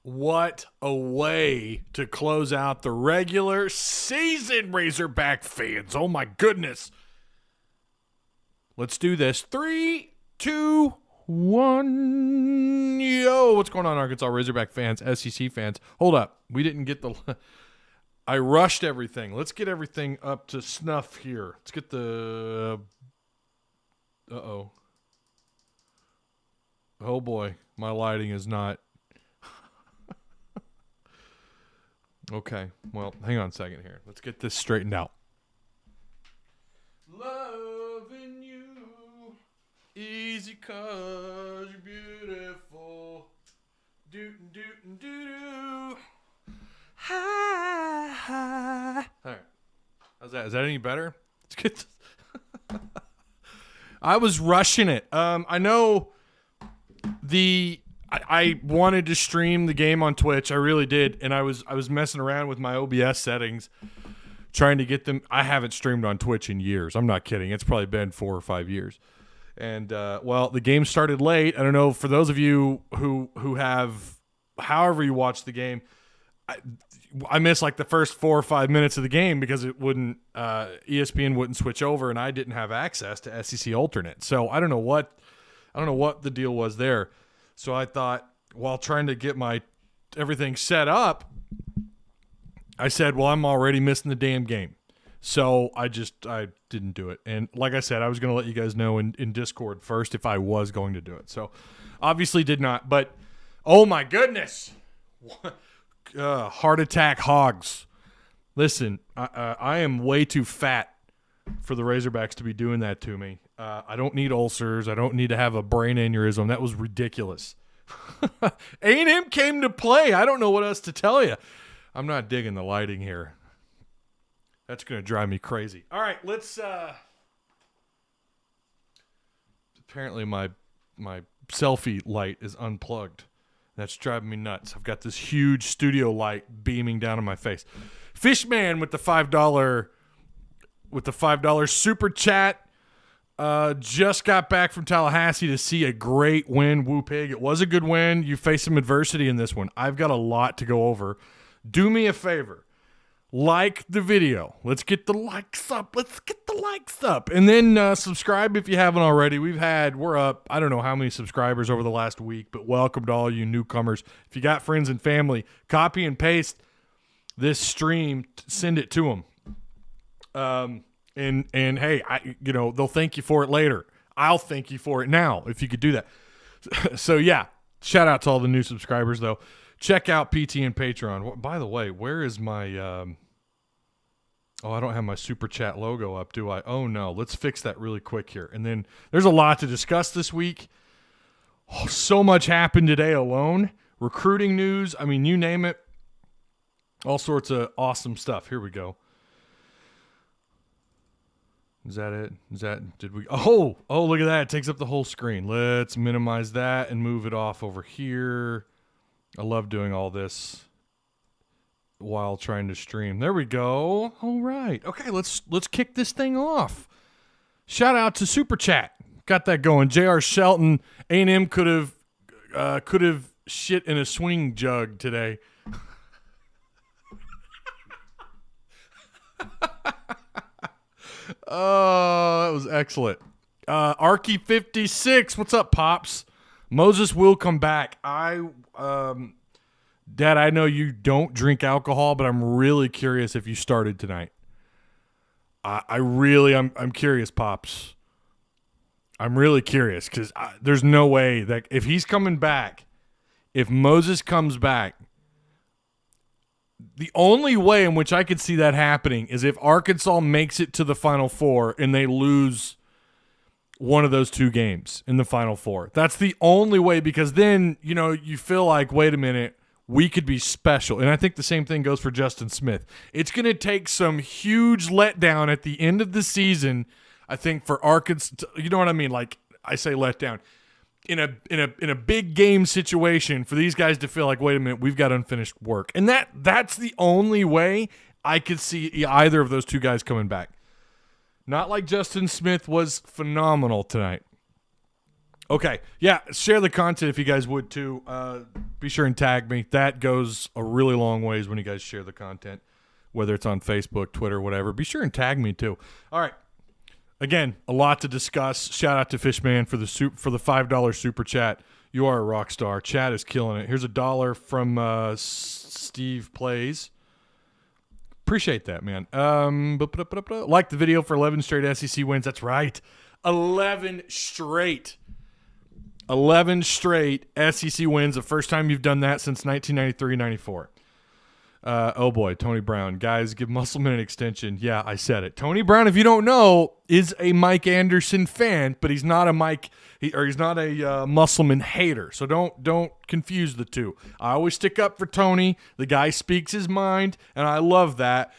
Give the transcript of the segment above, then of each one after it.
What a way to close out the regular season, Razorback fans. Oh, my goodness. Let's do this. 3, 2, 1. Yo, what's going on, Arkansas Razorback fans, SEC fans? Hold up. We didn't get the... I rushed everything. Let's get everything up to snuff here. Let's get the... Uh-oh. Oh, boy. My lighting is not... Okay, well, hang on a second here. Let's get this straightened out. Loving you, easy 'cause you're beautiful. Do-do-do-do-do. Hi, hi. All right. How's that? Is that any better? Let's get this. I was rushing it. I know I wanted to stream the game on Twitch. I really did. And I was messing around with my OBS settings, trying to get them. I haven't streamed on Twitch in years. I'm not kidding. It's probably been 4 or 5 years. And, well, the game started late. I don't know, for those of you who have, however you watch the game, I missed like the first 4 or 5 minutes of the game because it wouldn't, ESPN wouldn't switch over and I didn't have access to SEC alternate. So I don't know what the deal was there. So I thought, while trying to get my everything set up, I said, well, I'm already missing the damn game. So I didn't do it. And like I said, I was going to let you guys know in Discord first if I was going to do it. So obviously did not. But, oh my goodness. Heart attack hogs. Listen, I am way too fat for the Razorbacks to be doing that to me. I don't need ulcers. I don't need to have a brain aneurysm. That was ridiculous. A&M came to play. I don't know what else to tell you. I'm not digging the lighting here. That's going to drive me crazy. All right, let's... Apparently my selfie light is unplugged. That's driving me nuts. I've got this huge studio light beaming down on my face. Fishman with the $5 super chat. Just got back from Tallahassee to see a great win. Woo pig. It was a good win. You faced some adversity in this one. I've got a lot to go over. Do me a favor. Like the video. Let's get the likes up. And then subscribe if you haven't already. We're up, I don't know how many subscribers over the last week, but welcome to all you newcomers. If you got friends and family, copy and paste this stream, send it to them. And hey, they'll thank you for it later. I'll thank you for it now if you could do that. So yeah, shout out to all the new subscribers though. Check out PT and Patreon. By the way, where is my I don't have my super chat logo up, do I? Oh no, let's fix that really quick here. And then there's a lot to discuss this week. Oh, so much happened today alone. Recruiting news, I mean, you name it. All sorts of awesome stuff. Here we go. Is that it? Oh, look at that. It takes up the whole screen. Let's minimize that and move it off over here. I love doing all this while trying to stream. There we go. All right. Okay, let's kick this thing off. Shout out to Super Chat. Got that going. J.R. Shelton, A&M could have shit in a swing jug today. Oh, that was excellent. Arky56, what's up, Pops? Moses will come back. Dad, I know you don't drink alcohol, but I'm really curious if you started tonight. I'm curious, Pops. I'm really curious because there's no way that if he's coming back, if Moses comes back, the only way in which I could see that happening is if Arkansas makes it to the Final Four and they lose one of those 2 games in the Final Four. That's the only way, because then, you feel like, wait a minute, we could be special. And I think the same thing goes for Justin Smith. It's going to take some huge letdown at the end of the season, I think, for Arkansas. You know what I mean? Like, I say letdown. In a big game situation for these guys to feel like, wait a minute, we've got unfinished work. And that's the only way I could see either of those 2 guys coming back. Not like Justin Smith was phenomenal tonight. Okay. Yeah, share the content if you guys would too. Be sure and tag me. That goes a really long ways when you guys share the content, whether it's on Facebook, Twitter, whatever. Be sure and tag me too. All right. Again, a lot to discuss. Shout out to Fishman for the $5 super chat. You are a rock star. Chat is killing it. Here's $1 from Steve Plays. Appreciate that, man. Like the video for 11 straight SEC wins. That's right. 11 straight. 11 straight SEC wins. The first time you've done that since 1993-94. Oh boy, Tony Brown. Guys, give Musselman an extension. Yeah, I said it. Tony Brown, if you don't know, is a Mike Anderson fan, but he's not a he's not a Musselman hater. So don't confuse the two. I always stick up for Tony. The guy speaks his mind, and I love that.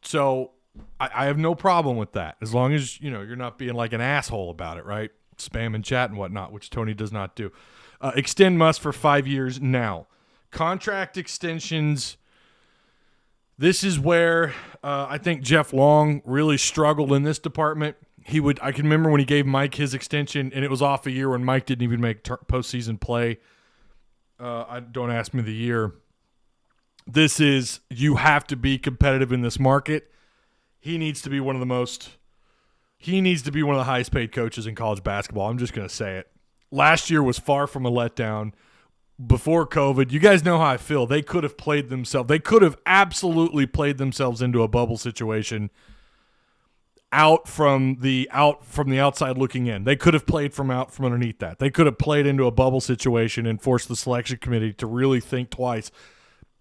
So I have no problem with that, as long as you're not being like an asshole about it, right? Spam and chat and whatnot, which Tony does not do. Extend must for 5 years now. Contract extensions. This is where I think Jeff Long really struggled in this department. I can remember when he gave Mike his extension, and it was off a year when Mike didn't even make postseason play. Don't ask me the year. You have to be competitive in this market. He needs to be one of the highest paid coaches in college basketball. I'm just going to say it. Last year was far from a letdown. Before COVID, you guys know how I feel. They could have played themselves. They could have absolutely played themselves into a bubble situation out from the outside looking in. They could have played from underneath that. They could have played into a bubble situation and forced the selection committee to really think twice,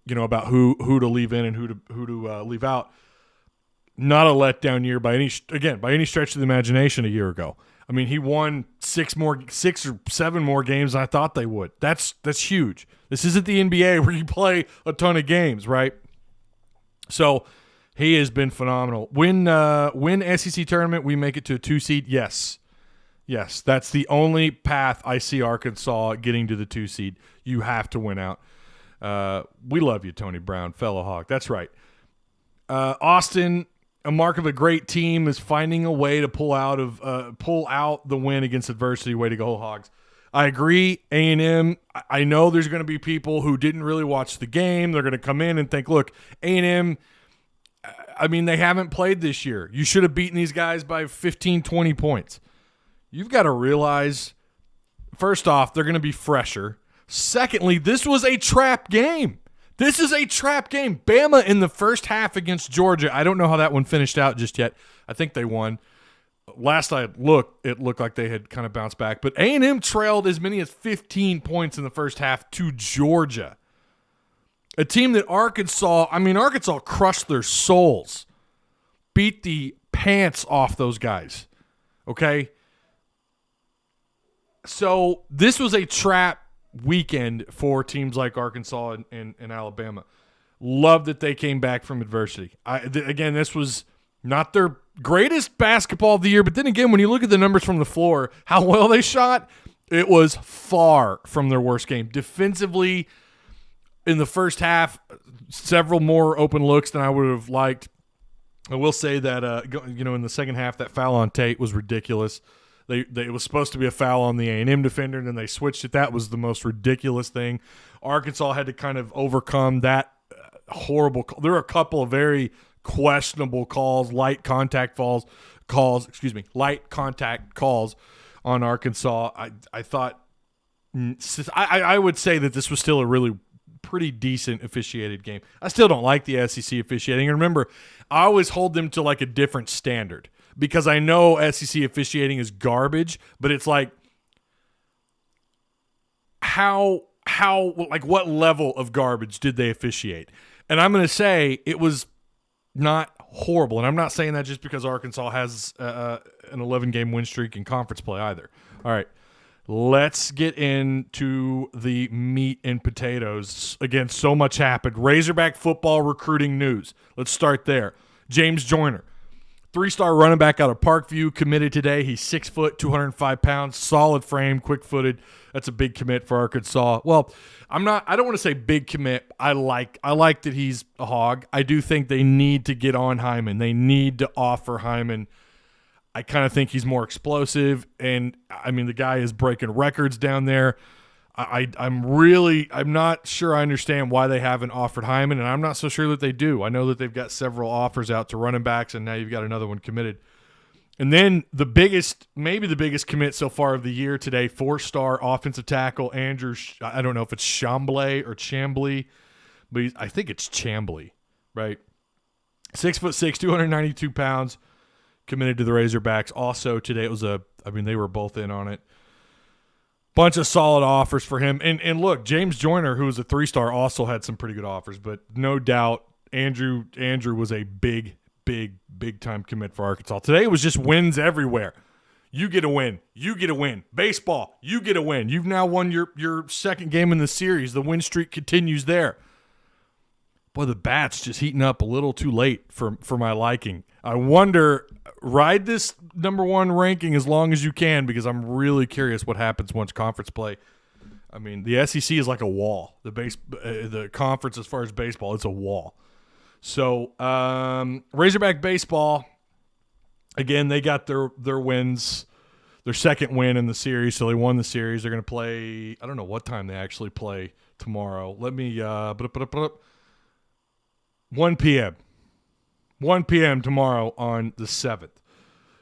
about who to leave in and who to leave out. Not a letdown year by any stretch of the imagination a year ago. I mean, he won 6 or 7 more games than I thought they would. That's huge. This isn't the NBA where you play a ton of games, right? So he has been phenomenal. Win SEC tournament, we make it to a 2 seed. Yes, that's the only path I see Arkansas getting to the 2 seed. You have to win out. We love you, Tony Brown, fellow Hawk. That's right. Austin. A mark of a great team is finding a way to pull out the win against adversity. Way to go, Hogs. I agree. A&M, I know there's going to be people who didn't really watch the game. They're going to come in and think, look, A&M, they haven't played this year. You should have beaten these guys by 15, 20 points. You've got to realize, first off, they're going to be fresher. Secondly, this was a trap game. This is a trap game. Bama in the first half against Georgia. I don't know how that one finished out just yet. I think they won. Last I looked, it looked like they had kind of bounced back. But A&M trailed as many as 15 points in the first half to Georgia. A team that Arkansas crushed their souls. Beat the pants off those guys. Okay? So this was a trap weekend for teams like Arkansas and Alabama. Love that they came back from adversity. Again, this was not their greatest basketball of the year, but then again, when you look at the numbers from the floor, how well they shot, it was far from their worst game. Defensively, in the first half, several more open looks than I would have liked. I will say that in the second half, that foul on Tate was ridiculous. It was supposed to be a foul on the A&M defender, and then they switched it. That was the most ridiculous thing. Arkansas had to kind of overcome that horrible call. There were a couple of very questionable calls, light contact calls on Arkansas. I thought I would say that this was still a really pretty decent officiated game. I still don't like the SEC officiating. And remember, I always hold them to like a different standard. Because I know SEC officiating is garbage, but it's like what level of garbage did they officiate? And I'm going to say it was not horrible. And I'm not saying that just because Arkansas has an 11-game win streak in conference play either. All right, let's get into the meat and potatoes. Again, so much happened. Razorback football recruiting news. Let's start there. James Joyner. 3-star running back out of Parkview, committed today. He's 6 foot, 205 pounds, solid frame, quick-footed. That's a big commit for Arkansas. Well, I don't want to say big commit. I like that he's a Hog. I do think they need to get on Hyman. They need to offer Hyman. I kind of think he's more explosive, and I mean the guy is breaking records down there. I'm not sure I understand why they haven't offered Hyman, and I'm not so sure that they do. I know that they've got several offers out to running backs, and now you've got another one committed. And then maybe the biggest commit so far of the year today, 4-star offensive tackle Andrew. I don't know if it's Chambly or Chambly, but I think it's Chambly, right? 6'6", 292 pounds, committed to the Razorbacks. Also today they were both in on it. Bunch of solid offers for him. And look, James Joyner, who was a 3-star, also had some pretty good offers, but no doubt Andrew was a big time commit for Arkansas. Today it was just wins everywhere. You get a win. You get a win. Baseball, you get a win. You've now won your second game in the series. The win streak continues there. Boy, the bat's just heating up a little too late for my liking. I wonder, ride this number one ranking as long as you can, because I'm really curious what happens once conference play. I mean, the SEC is like a wall. The conference, as far as baseball, it's a wall. So, Razorback baseball, again, they got their wins, their second win in the series, so they won the series. They're going to play, I don't know what time they actually play tomorrow. Let me, 1 p.m. 1 p.m. tomorrow on the 7th.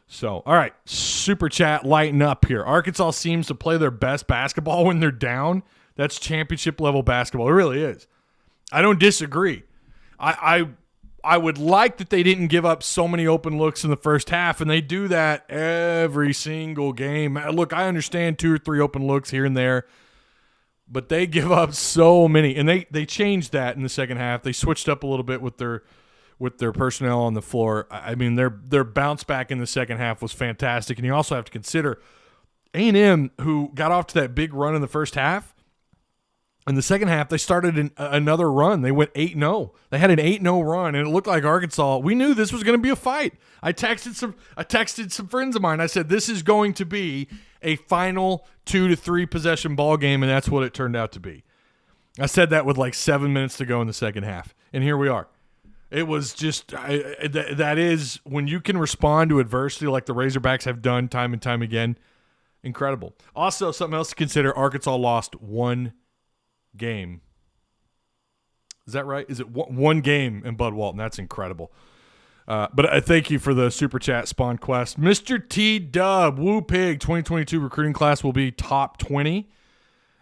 So, all right, Super Chat, lighten up here. Arkansas seems to play their best basketball when they're down. That's championship-level basketball. It really is. I don't disagree. I would like that they didn't give up so many open looks in the first half, and they do that every single game. Look, I understand 2 or 3 open looks here and there, but they give up so many. And they changed that in the second half. They switched up a little bit with their personnel on the floor. I mean, their bounce back in the second half was fantastic. And you also have to consider A&M, who got off to that big run in the first half. In the second half, they started another run. They went 8-0. They had an 8-0 run, and it looked like Arkansas. We knew this was going to be a fight. I texted some friends of mine. I said, this is going to be a final 2 to 3 possession ball game, and that's what it turned out to be. I said that with like 7 minutes to go in the second half, and here we are. It was just that is when you can respond to adversity like the Razorbacks have done time and time again. Incredible. Also, something else to consider: Arkansas lost 1 game. Is that right? Is it one game in Bud Walton? That's incredible. But I thank you for the super chat, Spawn Quest. Mr. T Dub, Woo Pig, 2022 recruiting class will be top 20.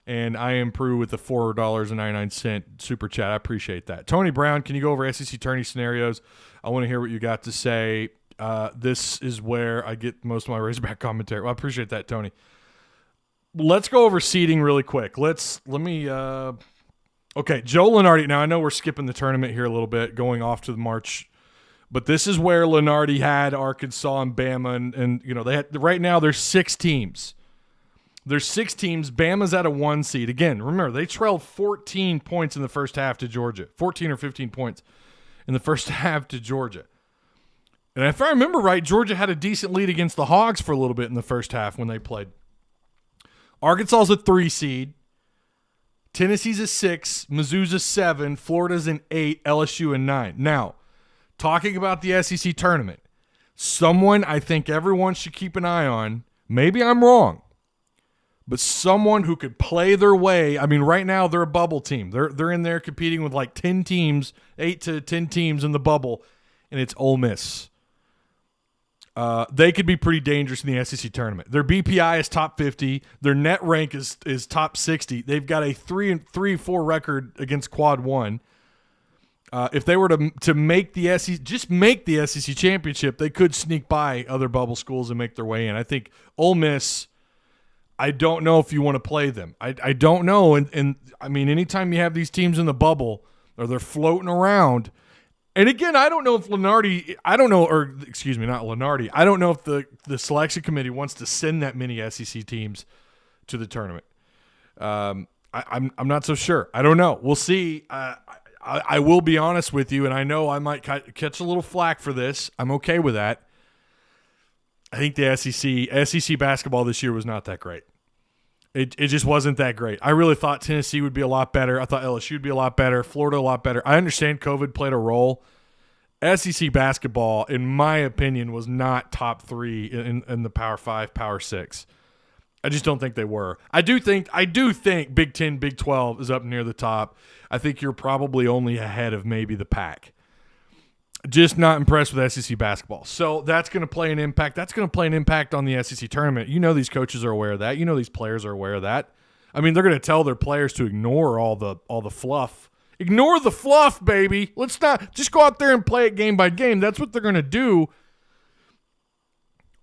And I am Prue with the $4.99 super chat. I appreciate that. Tony Brown, can you go over SEC tourney scenarios? I want to hear what you got to say. This is where I get most of my Razorback commentary. Well, I appreciate that, Tony. Let's go over seeding really quick. Okay, Joe Lunardi. Now, I know we're skipping the tournament here a little bit, going off to the March, but this is where Lunardi had Arkansas and Bama, and you know, they had, right now there's 6 teams. There's 6 teams. Bama's at a 1 seed. Again, remember, they trailed 14 points in the first half to Georgia. 14 or 15 points in the first half to Georgia. And if I remember right, Georgia had a decent lead against the Hogs for a little bit in the first half when they played. Arkansas's a 3 seed. Tennessee's a 6. Mizzou's a 7. Florida's an 8. LSU a 9. Now, talking about the SEC tournament, someone I think everyone should keep an eye on, maybe I'm wrong, but someone who could play their way. I mean, right now they're a bubble team. They're in there competing with like 10 teams, 8 to 10 teams in the bubble, and it's Ole Miss. They could be pretty dangerous in the SEC tournament. Their BPI is top 50. Their net rank is top 60. They've got a 3-4 record against Quad 1. If they were to make the SEC, just make the SEC championship, they could sneak by other bubble schools and make their way in. I think Ole Miss, I don't know if you want to play them. I don't know. And I mean, anytime you have these teams in the bubble or they're floating around, and again, I don't know if Lunardi, I don't know if the selection committee wants to send that many SEC teams to the tournament. I'm not so sure. I don't know. We'll see. I will be honest with you, and I know I might catch a little flack for this. I'm okay with that. I think the SEC basketball this year was not that great. It just wasn't that great. I really thought Tennessee would be a lot better. I thought LSU would be a lot better. Florida a lot better. I understand COVID played a role SEC basketball, in my opinion, was not top 3 in the Power 5, Power 6. I just don't think they were. I do think Big 10, Big 12 is up near the top. I think you're probably only ahead of maybe the Pac. Just not impressed with SEC basketball. So that's going to play an impact. That's going to play an impact on the SEC tournament. You know these coaches are aware of that. You know these players are aware of that. I mean, they're going to tell their players to ignore all the fluff. Ignore the fluff, baby. Let's not just go out there and play it game by game. That's what they're going to do.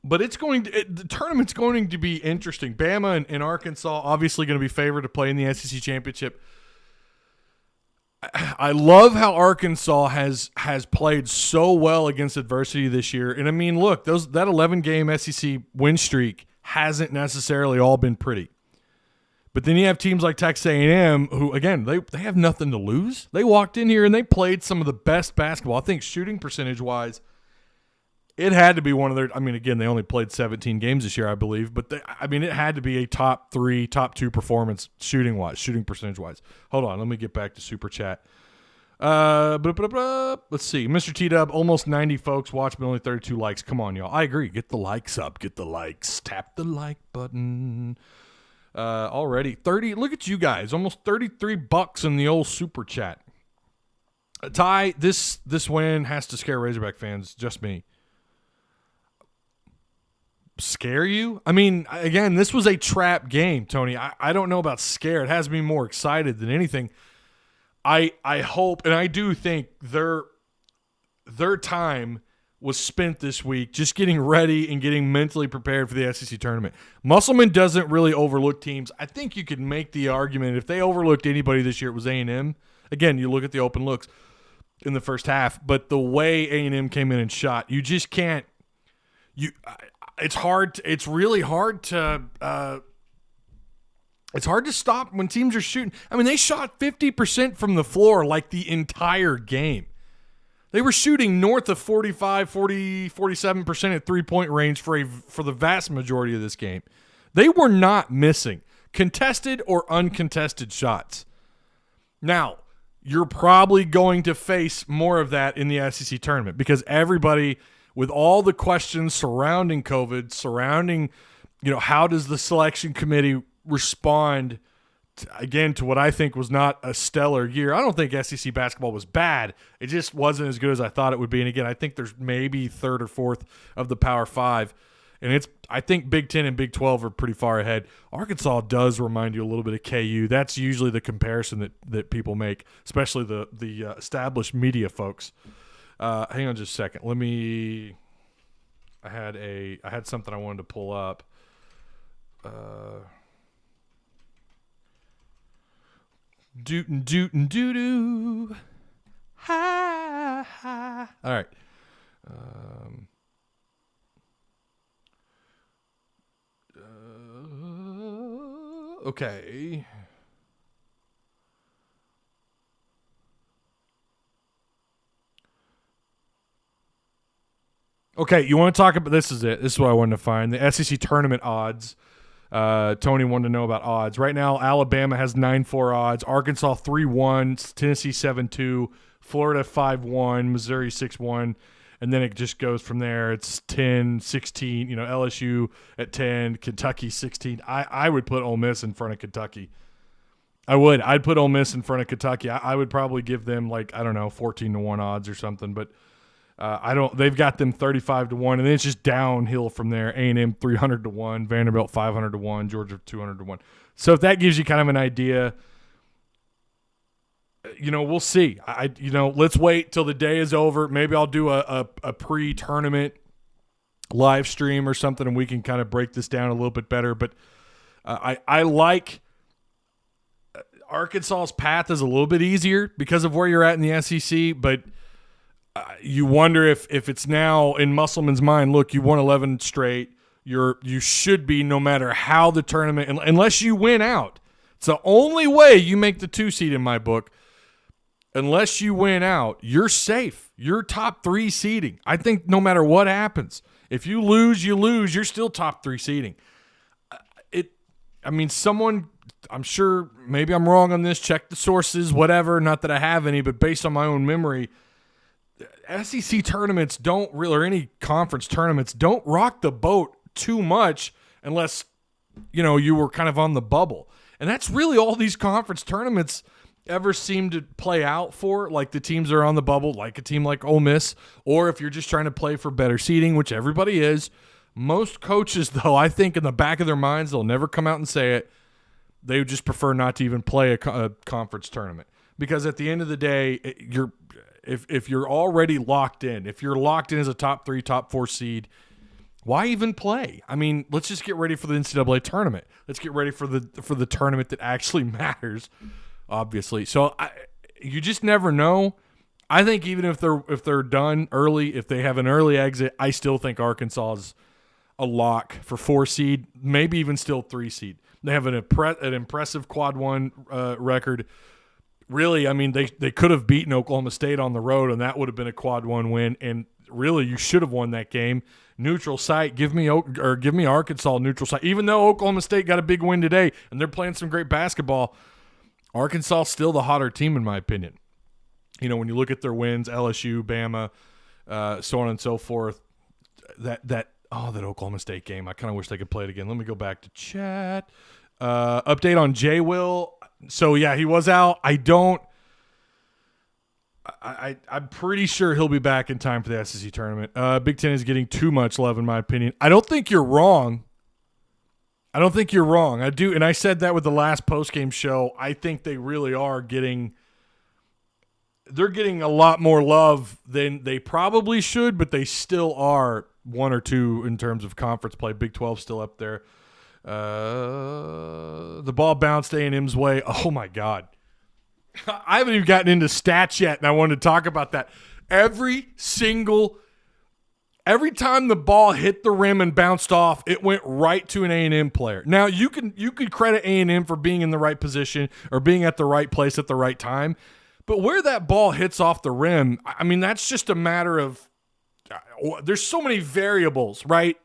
But the tournament's going to be interesting. Bama and Arkansas obviously going to be favored to play in the SEC championship. I love how Arkansas has played so well against adversity this year. And I mean, look, that 11-game SEC win streak hasn't necessarily all been pretty. But then you have teams like Texas A&M who, again, they have nothing to lose. They walked in here and they played some of the best basketball. I think shooting percentage-wise, it had to be one of their – I mean, again, they only played 17 games this year, I believe. But, it had to be a top 3, top 2 performance shooting-wise, shooting percentage-wise. Hold on. Let me get back to Super Chat. Let's see. Mr. T-Dub, almost 90 folks watch, but only 32 likes. Come on, y'all. I agree. Get the likes up. Get the likes. Tap the like button. Already 30. Look at you guys. Almost $33 in the old Super Chat. Ty, this win has to scare Razorback fans. Just me. Scare you? I mean, again, this was a trap game, Tony. I don't know about scare. It has me more excited than anything. I hope, and I do think their time was spent this week just getting ready and getting mentally prepared for the SEC tournament. Musselman doesn't really overlook teams. I think you could make the argument if they overlooked anybody this year, it was A&M. Again, you look at the open looks in the first half, but the way A&M came in and shot, you just can't. It's hard. It's really hard to. It's hard to stop when teams are shooting. I mean, they shot 50% from the floor like the entire game. They were shooting north of 45, 40, 47% at three-point range for the vast majority of this game. They were not missing contested or uncontested shots. Now, you're probably going to face more of that in the SEC tournament because everybody, with all the questions surrounding COVID, surrounding, how does the selection committee respond to what I think was not a stellar year. I don't think SEC basketball was bad. It just wasn't as good as I thought it would be. And again, I think there's maybe third or fourth of the Power 5. And I think Big 10 and Big 12 are pretty far ahead. Arkansas does remind you a little bit of KU. That's usually the comparison that people make, especially the established media folks. Hang on just a second. I had something I wanted to pull up. Doo-doo-doo-doo. Ha, ha. All right. Okay. Okay, you want to talk about this? Is it? This is what I wanted to find. The SEC tournament odds. Tony wanted to know about odds. Right now, Alabama has 9-4 odds. Arkansas 3-1. Tennessee 7-2. Florida 5-1. Missouri 6-1. And then it just goes from there. It's 10-16. LSU at 10. Kentucky 16. I would put Ole Miss in front of Kentucky. I would. I'd put Ole Miss in front of Kentucky. I would probably give them 14-1 odds or something. But I don't. They've got them 35-1, and then it's just downhill from there. A&M 300-1, Vanderbilt 500-1, Georgia 200-1. So if that gives you kind of an idea, we'll see. Let's wait till the day is over. Maybe I'll do a pre-tournament live stream or something, and we can kind of break this down a little bit better. But I like Arkansas's path is a little bit easier because of where you're at in the SEC, but you wonder if it's now in Musselman's mind, look, you won 11 straight. You should be, no matter how the tournament, unless you win out. It's the only way you make the 2 seed in my book. Unless you win out, you're safe. You're top 3 seeding. I think no matter what happens, if you lose, you lose. You're still top 3 seeding. Someone, I'm sure, maybe I'm wrong on this. Check the sources, whatever. Not that I have any, but based on my own memory, SEC tournaments don't really, or any conference tournaments don't rock the boat too much unless, you were kind of on the bubble. And that's really all these conference tournaments ever seem to play out for. Like the teams that are on the bubble, like a team like Ole Miss, or if you're just trying to play for better seeding, which everybody is. Most coaches, though, I think in the back of their minds, they'll never come out and say it. They would just prefer not to even play a conference tournament. Because at the end of the day, if you're already locked in, if you're locked in as a top 3, top 4 seed, why even play? I mean, let's just get ready for the NCAA tournament. Let's get ready for the tournament that actually matters, obviously. So you just never know. I think even if they're done early, if they have an early exit, I still think Arkansas is a lock for 4 seed, maybe even still 3 seed. They have an impressive quad 1 record. Really, I mean, they could have beaten Oklahoma State on the road, and that would have been a quad 1 win. And really, you should have won that game. Neutral site, give me Arkansas neutral site. Even though Oklahoma State got a big win today, and they're playing some great basketball, Arkansas still the hotter team in my opinion. When you look at their wins, LSU, Bama, so on and so forth, that Oklahoma State game, I kind of wish they could play it again. Let me go back to chat. Update on J. Will. So, yeah, he was out. I'm pretty sure he'll be back in time for the SEC tournament. Big Ten is getting too much love, in my opinion. I don't think you're wrong. I do, and I said that with the last post-game show. I think they really are getting a lot more love than they probably should, but they still are 1 or 2 in terms of conference play. Big 12 still up there. The ball bounced A&M's way. Oh, my God. I haven't even gotten into stats yet, and I wanted to talk about that. Every time the ball hit the rim and bounced off, it went right to an A&M player. Now, you could credit A&M for being in the right position or being at the right place at the right time, but where that ball hits off the rim, I mean, that's just a matter of there's so many variables, right,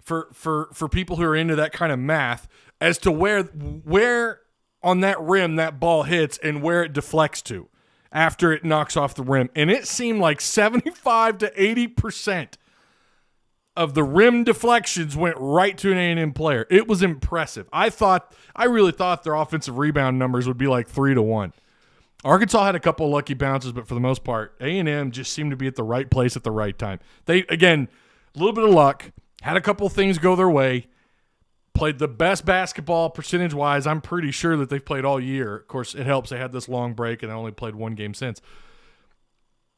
for people who are into that kind of math as to where on that rim that ball hits and where it deflects to after it knocks off the rim. And it seemed like 75 to 80% of the rim deflections went right to an A&M player. It was impressive. I really thought their offensive rebound numbers would be like 3-1. Arkansas had a couple of lucky bounces, but for the most part, A&M just seemed to be at the right place at the right time. They, again, a little bit of luck, had a couple of things go their way, played the best basketball percentage-wise I'm pretty sure that they've played all year. Of course, it helps they had this long break and they only played 1 game since.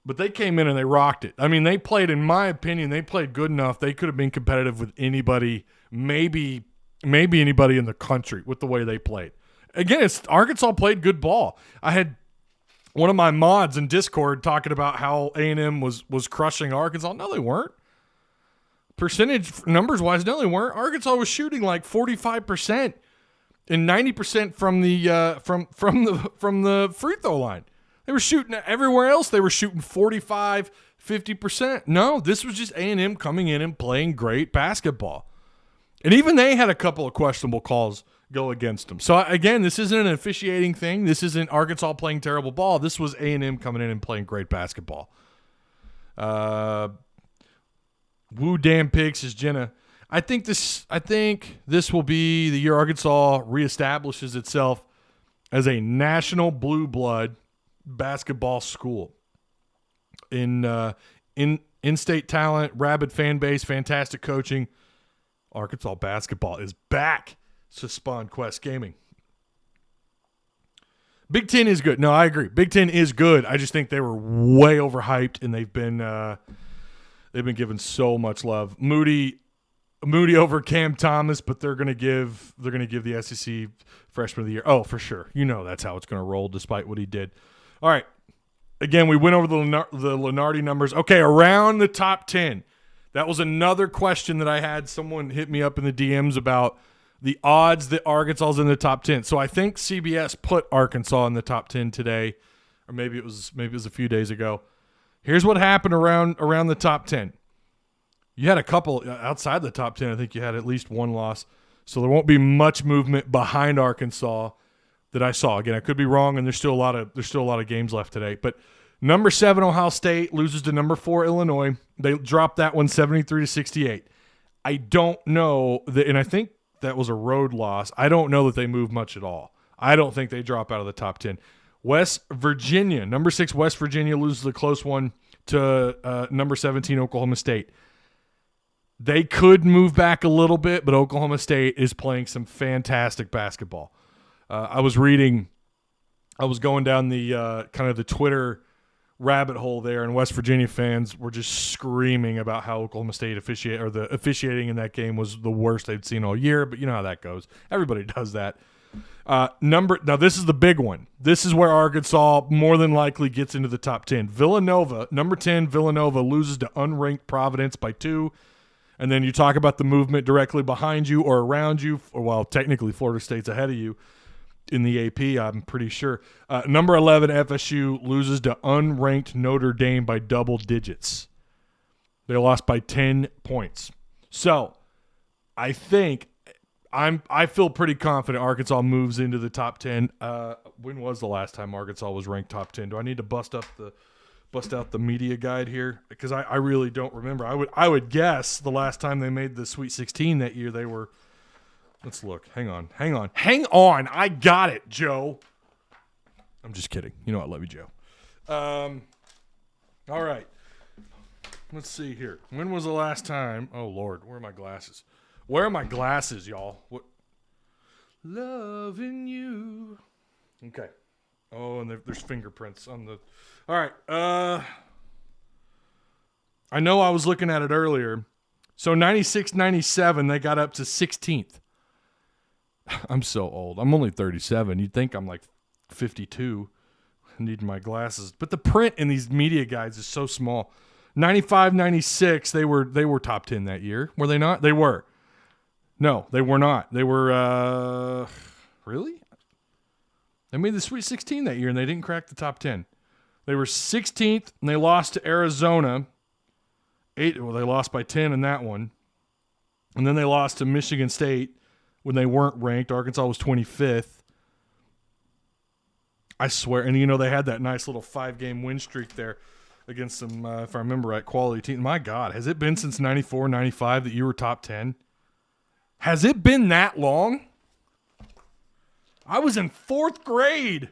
But they came in and they rocked it. I mean, they played, in my opinion, they played good enough. They could have been competitive with anybody, maybe anybody in the country with the way they played. Again, Arkansas played good ball. I had one of my mods in Discord talking about how A&M was crushing Arkansas. No, they weren't. Percentage numbers-wise, no, they weren't. Arkansas was shooting like 45% and 90% from the free throw line. They were shooting everywhere else. They were shooting 45, 50%. No, this was just A&M coming in and playing great basketball. And even they had a couple of questionable calls go against them. So, again, this isn't an officiating thing. This isn't Arkansas playing terrible ball. This was A&M coming in and playing great basketball. Woo damn pigs, says Jenna. I think this will be the year Arkansas reestablishes itself as a national blue blood basketball school. In-state talent, rabid fan base, fantastic coaching. Arkansas basketball is back, says Spawn Quest Gaming. Big Ten is good. No, I agree. Big Ten is good. I just think they were way overhyped, and they've been given so much love. Moody over Cam Thomas, but they're gonna give the SEC Freshman of the Year. Oh, for sure. That's how it's gonna roll, despite what he did. All right. Again, we went over the Lenardi numbers. Okay, around the top 10. That was another question that I had. Someone hit me up in the DMs about the odds that Arkansas is in the top 10. So I think CBS put Arkansas in the top 10 today, or maybe it was a few days ago. Here's what happened around the top 10. You had a couple outside the top 10. I think you had at least one loss. So there won't be much movement behind Arkansas that I saw. Again, I could be wrong, and there's still a lot of games left today. But Number 7 Ohio State loses to number 4 Illinois. They dropped that one 73-68. I don't know that, and I think that was a road loss. I don't know that they move much at all. I don't think they drop out of the top 10. West Virginia, number 6 West Virginia loses a close one to number 17 Oklahoma State. They could move back a little bit, but Oklahoma State is playing some fantastic basketball. I was going down the kind of the Twitter rabbit hole there, and West Virginia fans were just screaming about how Oklahoma State the officiating in that game was the worst they'd seen all year, but you know how that goes. Everybody does that. Now this is the big one. This is where Arkansas more than likely gets into the top 10. Villanova, number 10 Villanova loses to unranked Providence by 2. And then you talk about the movement directly behind you or around you, or well, technically Florida State's ahead of you in the AP, I'm pretty sure. Number 11 FSU loses to unranked Notre Dame by double digits. They lost by 10 points. So I think I feel pretty confident Arkansas moves into the top 10. When was the last time Arkansas was ranked top 10? Do I need to bust out the media guide here? Because I really don't remember. I would guess the last time they made the Sweet 16 that year they were. Let's look. Hang on. I got it, Joe. I'm just kidding. You know I love you, Joe. All right. Let's see here. When was the last time? Oh, Lord. Where are my glasses? Where are my glasses, y'all? What? Loving you. Okay. Oh, and there's fingerprints on the. All right. I know I was looking at it earlier. So 96-97, they got up to 16th. I'm so old. I'm only 37. You'd think I'm like 52. I need my glasses. But the print in these media guides is so small. 95-96, they were top 10 that year. Were they not? They were. No, they were not. They were really? They made the Sweet 16 that year and they didn't crack the top 10. They were 16th and they lost to Arizona. They lost by 10 in that one. And then they lost to Michigan State when they weren't ranked. Arkansas was 25th. I swear. And, they had that nice little 5-game win streak there against some, if I remember right, quality team. My God, has it been since 94, 95 that you were top 10? Has it been that long? I was in 4th grade.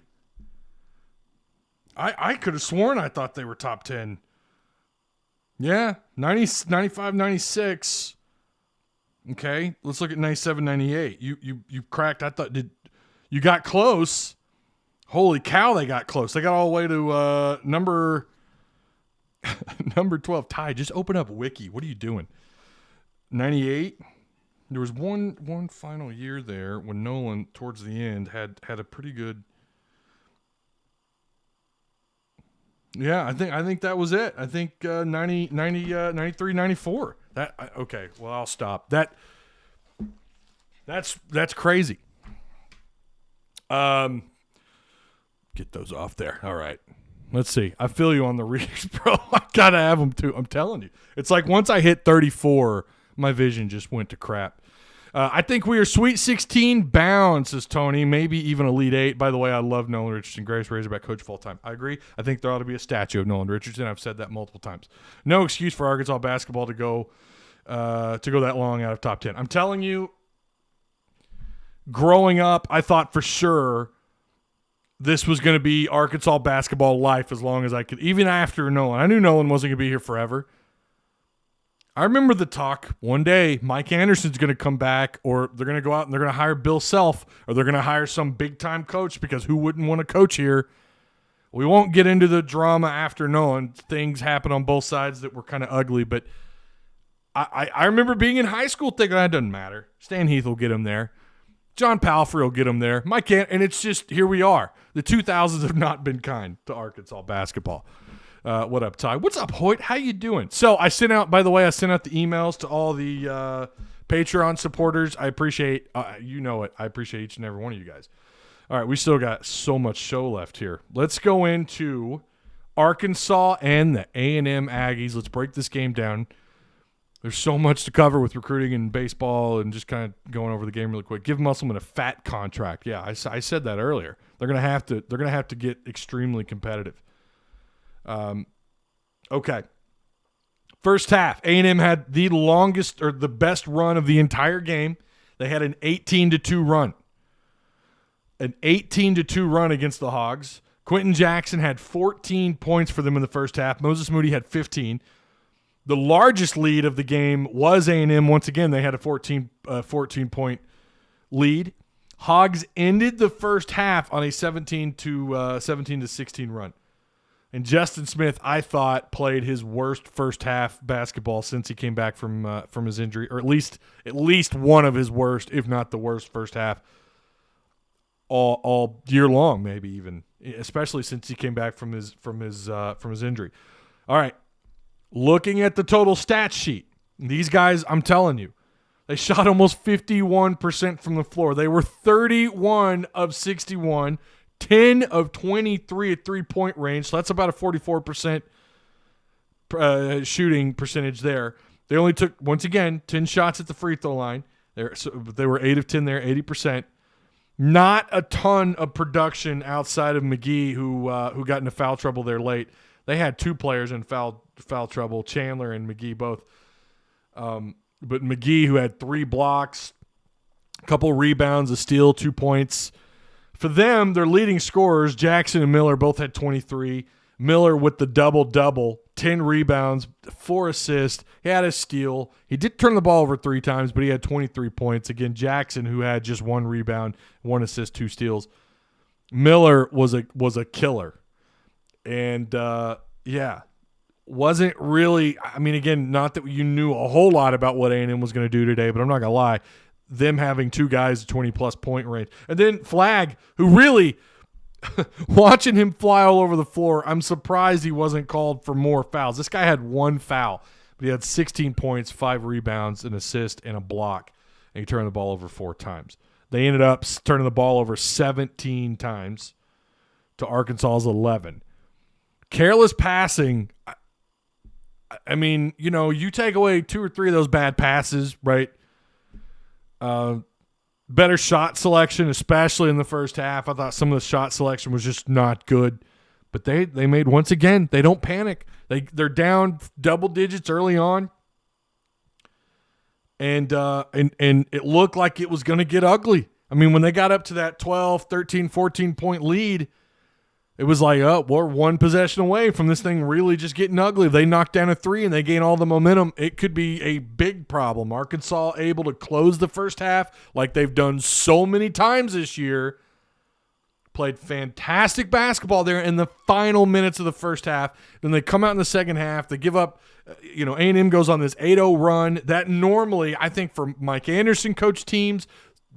I could have sworn I thought they were top 10. Yeah, 90, 95, 96. Okay, let's look at 97, 98. You cracked. I thought you got close. Holy cow, they got close. They got all the way to number 12. Ty, just open up Wiki. What are you doing? 98. There was one final year there when Nolan, towards the end, had a pretty good. Yeah, I think that was it. I think 93, 94. Okay, well, I'll stop. That's crazy. Get those off there. All right. Let's see. I feel you on the readers, bro. I got to have them too. I'm telling you. It's like once I hit 34, my vision just went to crap. I think we are Sweet 16 bound, says Tony. Maybe even Elite 8. By the way, I love Nolan Richardson, greatest Razorback coach of all time. I agree. I think there ought to be a statue of Nolan Richardson. I've said that multiple times. No excuse for Arkansas basketball to go that long out of top 10. I'm telling you, growing up, I thought for sure this was going to be Arkansas basketball life as long as I could. Even after Nolan. I knew Nolan wasn't going to be here forever. I remember the talk one day, Mike Anderson's going to come back, or they're going to go out and they're going to hire Bill Self, or they're going to hire some big-time coach, because who wouldn't want to coach here? We won't get into the drama after Nolan. Things happen on both sides that were kind of ugly, but I remember being in high school thinking that doesn't matter. Stan Heath will get him there. John Palfrey will get him there. And it's just, here we are. The 2000s have not been kind to Arkansas basketball. What up, Ty? What's up, Hoyt? How you doing? So I sent out the emails to all the Patreon supporters. I appreciate, I appreciate each and every one of you guys. All right, we still got so much show left here. Let's go into Arkansas and the A&M Aggies. Let's break this game down. There's so much to cover with recruiting and baseball and just kind of going over the game really quick. Give Musselman a fat contract. Yeah, I said that earlier. They're gonna have to get extremely competitive. Okay. First half, A&M had the longest or the best run of the entire game. They had an 18-2 run. An 18-2 run against the Hogs. Quentin Jackson had 14 points for them in the first half. Moses Moody had 15. The largest lead of the game was A&M. Once again, they had a 14-point lead. Hogs ended the first half on a 17-16 run. And Justin Smith, I thought, played his worst first half basketball since he came back from his injury, or at least one of his worst, if not the worst, first half all year long, maybe even, especially since he came back from his injury. All right, looking at the total stat sheet, these guys, I'm telling you, they shot almost 51% from the floor. They were 31 of 61. 10 of 23 at three-point range, so that's about a 44% shooting percentage there. They only took, once again, 10 shots at the free throw line. They were 8 of 10 there, 80%. Not a ton of production outside of McGee, who got into foul trouble there late. They had two players in foul trouble, Chandler and McGee both. But McGee, who had 3 blocks, a couple rebounds, a steal, 2 points. For them, their leading scorers, Jackson and Miller, both had 23. Miller with the double-double, 10 rebounds, 4 assists. He had a steal. He did turn the ball over 3 times, but he had 23 points. Again, Jackson, who had just 1 rebound, 1 assist, 2 steals. Miller was a killer. And, wasn't really – I mean, again, not that you knew a whole lot about what A&M was going to do today, but I'm not going to lie. Them having 2 guys at 20-plus point range. And then Flagg, who really, watching him fly all over the floor, I'm surprised he wasn't called for more fouls. This guy had 1 foul, but he had 16 points, 5 rebounds, an assist, and a block, and he turned the ball over 4 times. They ended up turning the ball over 17 times to Arkansas's 11. Careless passing, I mean, you take away 2 or 3 of those bad passes, right? Better shot selection, especially in the first half. I thought some of the shot selection was just not good. But they made, once again, they don't panic. They're down double digits early on. And it looked like it was going to get ugly. I mean, when they got up to that 12, 13, 14-point lead, it was like, oh, we're 1 possession away from this thing really just getting ugly. If they knock down a 3 and they gain all the momentum, it could be a big problem. Arkansas able to close the first half like they've done so many times this year. Played fantastic basketball there in the final minutes of the first half. Then they come out in the second half. They give up, A&M goes on this 8-0 run. That normally, I think for Mike Anderson coach teams,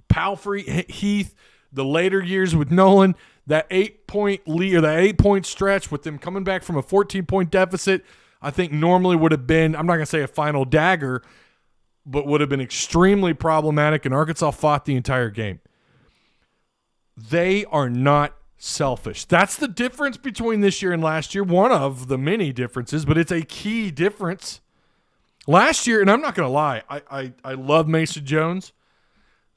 Palfrey, Heath, the later years with Nolan, that 8-point lead or that 8-point stretch with them coming back from a 14-point deficit, I think normally would have been, I'm not going to say a final dagger, but would have been extremely problematic, and Arkansas fought the entire game. They are not selfish. That's the difference between this year and last year. One of the many differences, but it's a key difference. Last year, and I'm not going to lie, I love Mason Jones.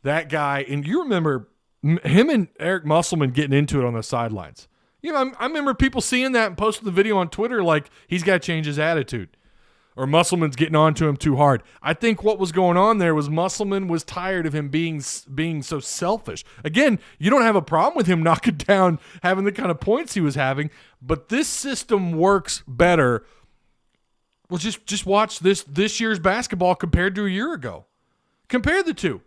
That guy, and you remember him and Eric Musselman getting into it on the sidelines. I remember people seeing that and posting the video on Twitter like he's got to change his attitude or Musselman's getting on to him too hard. I think what was going on there was Musselman was tired of him being so selfish. Again, you don't have a problem with him knocking down, having the kind of points he was having, but this system works better. Well, just watch this year's basketball compared to a year ago. Compare the two.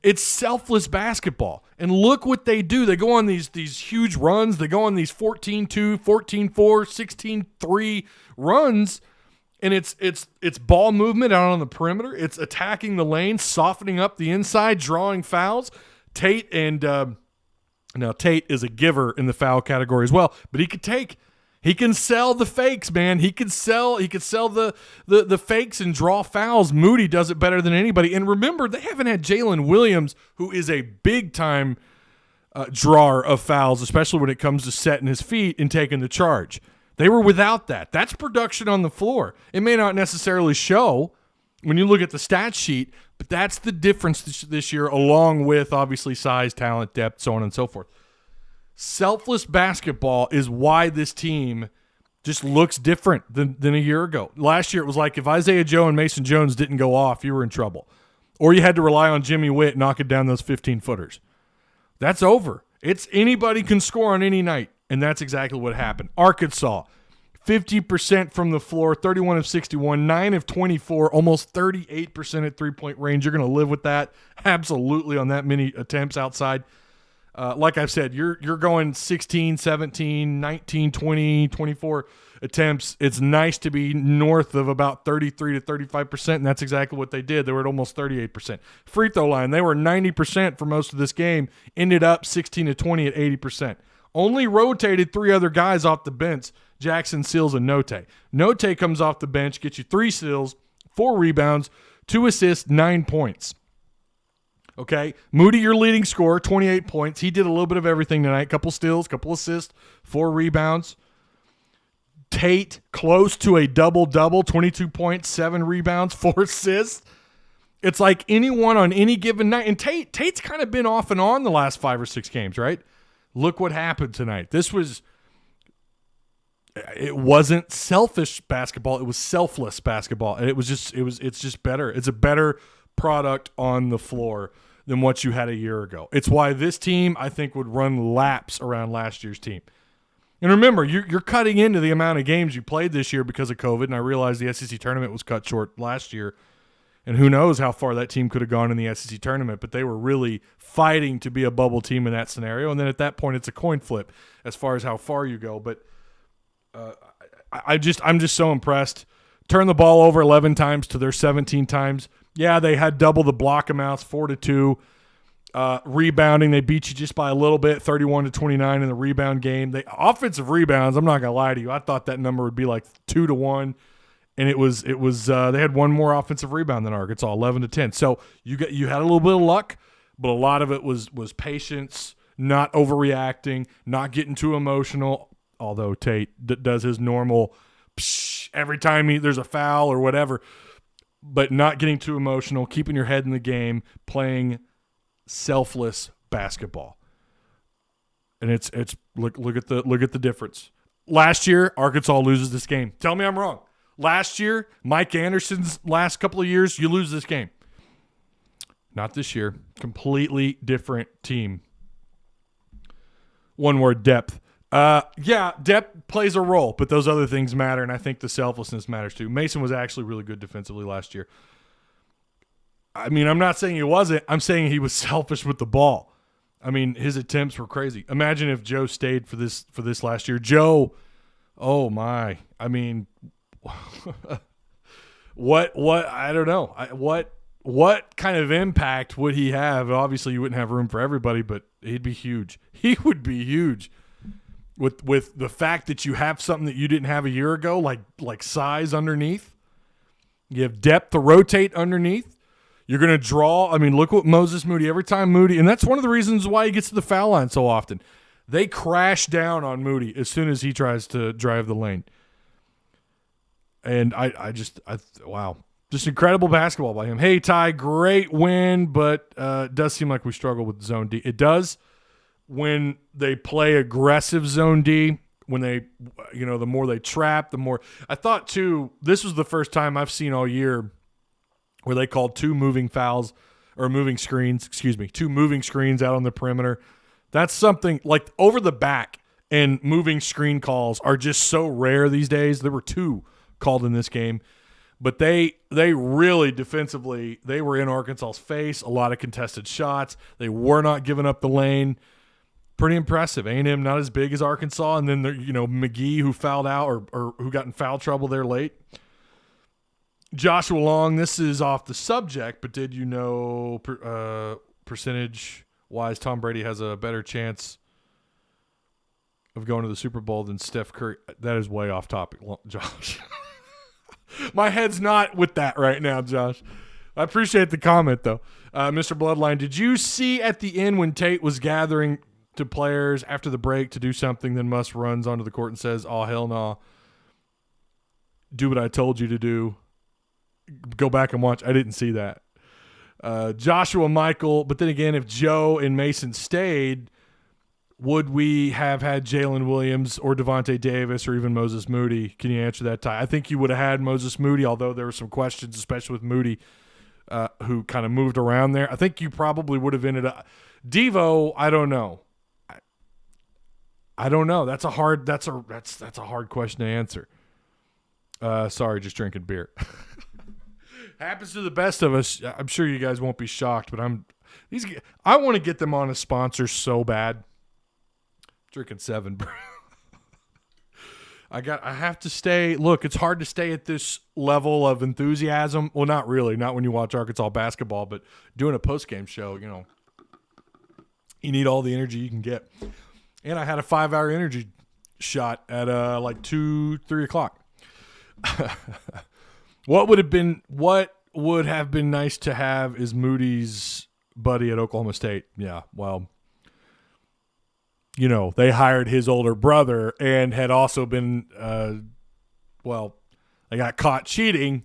It's selfless basketball. And look what they do. They go on these huge runs. They go on these 14-2, 14-4, 16-3 runs. And it's ball movement out on the perimeter. It's attacking the lane, softening up the inside, drawing fouls. Tate and now Tate is a giver in the foul category as well, but he can sell the fakes, man. He could sell the fakes and draw fouls. Moody does it better than anybody. And remember, they haven't had Jalen Williams, who is a big-time drawer of fouls, especially when it comes to setting his feet and taking the charge. They were without that. That's production on the floor. It may not necessarily show when you look at the stat sheet, but that's the difference this year, along with, obviously, size, talent, depth, so on and so forth. Selfless basketball is why this team Just looks different than a year ago. Last year, it was like if Isaiah Joe and Mason Jones didn't go off, you were in trouble. Or you had to rely on Jimmy Witt knocking down those 15-footers. That's over. It's anybody can score on any night, and that's exactly what happened. Arkansas, 50% from the floor, 31 of 61, 9 of 24, almost 38% at three-point range. You're going to live with that absolutely on that many attempts outside. Like I've said, you're going 16, 17, 19, 20, 24 attempts. It's nice to be north of about 33 to 35%, and that's exactly what they did. They were at almost 38%. Free throw line, they were 90% for most of this game, ended up 16 to 20 at 80%. Only rotated 3 other guys off the bench, Jackson, Seals, and Note. Note comes off the bench, gets you 3 steals, 4 rebounds, 2 assists, 9 points. Okay, Moody, your leading scorer, 28 points. He did a little bit of everything tonight. Couple steals, couple assists, 4 rebounds. Tate, close to a double-double, 22 points, 7 rebounds, 4 assists. It's like anyone on any given night. And Tate's kind of been off and on the last 5 or 6 games, right? Look what happened tonight. It wasn't selfish basketball. It was selfless basketball. And it's just better. It's a better product on the floor than what you had a year ago. It's why this team, I think, would run laps around last year's team. And remember, you're cutting into the amount of games you played this year because of COVID, and I realize the SEC tournament was cut short last year, and who knows how far that team could have gone in the SEC tournament, but they were really fighting to be a bubble team in that scenario, and then at that point it's a coin flip as far as how far you go. But I'm just so impressed. Turn the ball over 11 times to their 17 times. Yeah, they had double the block amounts, 4-2. Rebounding, they beat you just by a little bit, 31-29 in the rebound game. The offensive rebounds, I'm not gonna lie to you, I thought that number would be like 2-1, and it was they had one more offensive rebound than Arkansas, 11-10. So you had a little bit of luck, but a lot of it was patience, not overreacting, not getting too emotional. Although Tate does his normal every time there's a foul or whatever. But not getting too emotional, keeping your head in the game, playing selfless basketball. And it's look at the difference. Last year, Arkansas loses this game. Tell me I'm wrong. Last year, Mike Anderson's last couple of years, you lose this game. Not this year. Completely different team. One word, depth. Yeah, depth plays a role, but those other things matter, and I think the selflessness matters too. Mason was actually really good defensively last year. I mean, I'm not saying he wasn't. I'm saying he was selfish with the ball. I mean, his attempts were crazy. Imagine if Joe stayed for this last year. Joe, oh my. I mean, what I don't know. What kind of impact would he have? Obviously, you wouldn't have room for everybody, but he'd be huge. He would be huge. With the fact that you have something that you didn't have a year ago, like size underneath. You have depth to rotate underneath. You're going to draw. I mean, look what Moses Moody, every time Moody, and that's one of the reasons why he gets to the foul line so often. They crash down on Moody as soon as he tries to drive the lane. And wow. Just incredible basketball by him. Hey, Ty, great win, but it does seem like we struggle with zone D. It does. When they play aggressive zone D, when they, the more they trap, the more. I thought, too, this was the first time I've seen all year where they called 2 moving fouls or moving screens, 2 moving screens out on the perimeter. That's something like over the back and moving screen calls are just so rare these days. There were 2 called in this game. But they really defensively, they were in Arkansas's face, a lot of contested shots. They were not giving up the lane. Pretty impressive. A&M not as big as Arkansas, and then McGee who fouled out or who got in foul trouble there late. Joshua Long, this is off the subject, but did you know percentage-wise Tom Brady has a better chance of going to the Super Bowl than Steph Curry? That is way off topic, Josh. My head's not with that right now, Josh. I appreciate the comment, though. Mr. Bloodline, did you see at the end when Tate was gathering to players after the break to do something, then Muss runs onto the court and says, oh, hell no. Do what I told you to do. Go back and watch. I didn't see that. Joshua Michael, but then again, if Joe and Mason stayed, would we have had Jalen Williams or Devontae Davis or even Moses Moody? Can you answer that, Ty? I think you would have had Moses Moody, although there were some questions, especially with Moody, who kind of moved around there. I think you probably would have ended up Devo. I don't know. I don't know. That's a hard question to answer. Sorry, just drinking beer. Happens to the best of us. I'm sure you guys won't be shocked, but I want to get them on as sponsors so bad. Drinking 7, bro. I have to stay. Look, it's hard to stay at this level of enthusiasm. Well, not really. Not when you watch Arkansas basketball, but doing a post-game show, you need all the energy you can get. And I had a 5-hour energy shot at like 2, 3 o'clock. What would have been nice to have is Moody's buddy at Oklahoma State. Yeah, well, they hired his older brother and had also been, they got caught cheating.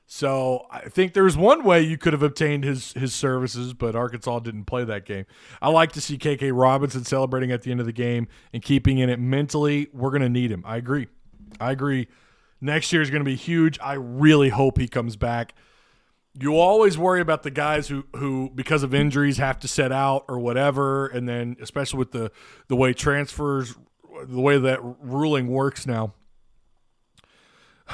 So I think there's one way you could have obtained his services, but Arkansas didn't play that game. I like to see KK Robinson celebrating at the end of the game and keeping in it mentally. We're going to need him. I agree. Next year is going to be huge. I really hope he comes back. You always worry about the guys who because of injuries have to sit out or whatever, and then especially with the way transfers, the way that ruling works now.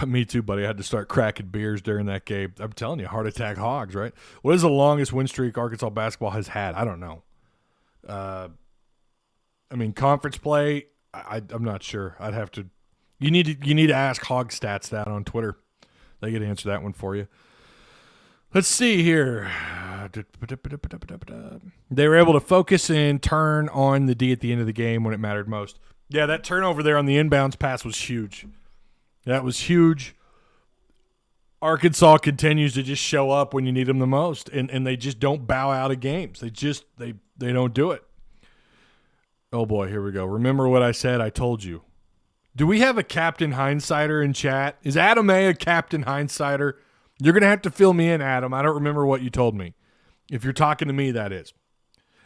Me too, buddy. I had to start cracking beers during that game. I'm telling you, heart attack Hogs, right? What is the longest win streak Arkansas basketball has had? I don't know. Conference play, I'm not sure. I'd have to. You need to ask Hog Stats that on Twitter. They can answer that one for you. Let's see here. They were able to focus and turn on the D at the end of the game when it mattered most. Yeah, that turnover there on the inbounds pass was huge. That was huge. Arkansas continues to just show up when you need them the most, and they just don't bow out of games. They don't do it. Oh, boy, here we go. Remember what I said? I told you. Do we have a Captain Hindsighter in chat? Is Adam A a Captain Hindsighter? You're going to have to fill me in, Adam. I don't remember what you told me. If you're talking to me, that is.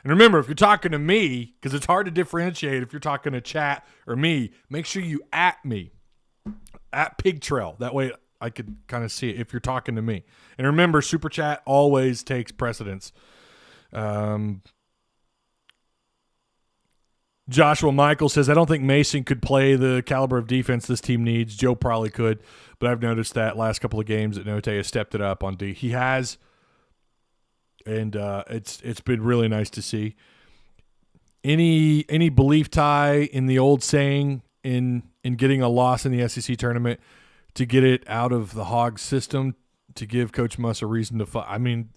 And remember, if you're talking to me, because it's hard to differentiate if you're talking to chat or me, make sure you at me, at Pig Trail. That way I could kind of see it if you're talking to me. And remember, Super Chat always takes precedence. Joshua Michael says, I don't think Mason could play the caliber of defense this team needs. Joe probably could, but I've noticed that last couple of games that Note has stepped it up on D. He has, and it's been really nice to see. Any belief, Ty, in the old saying in getting a loss in the SEC tournament to get it out of the Hogs system to give Coach Muss a reason to fight? I mean,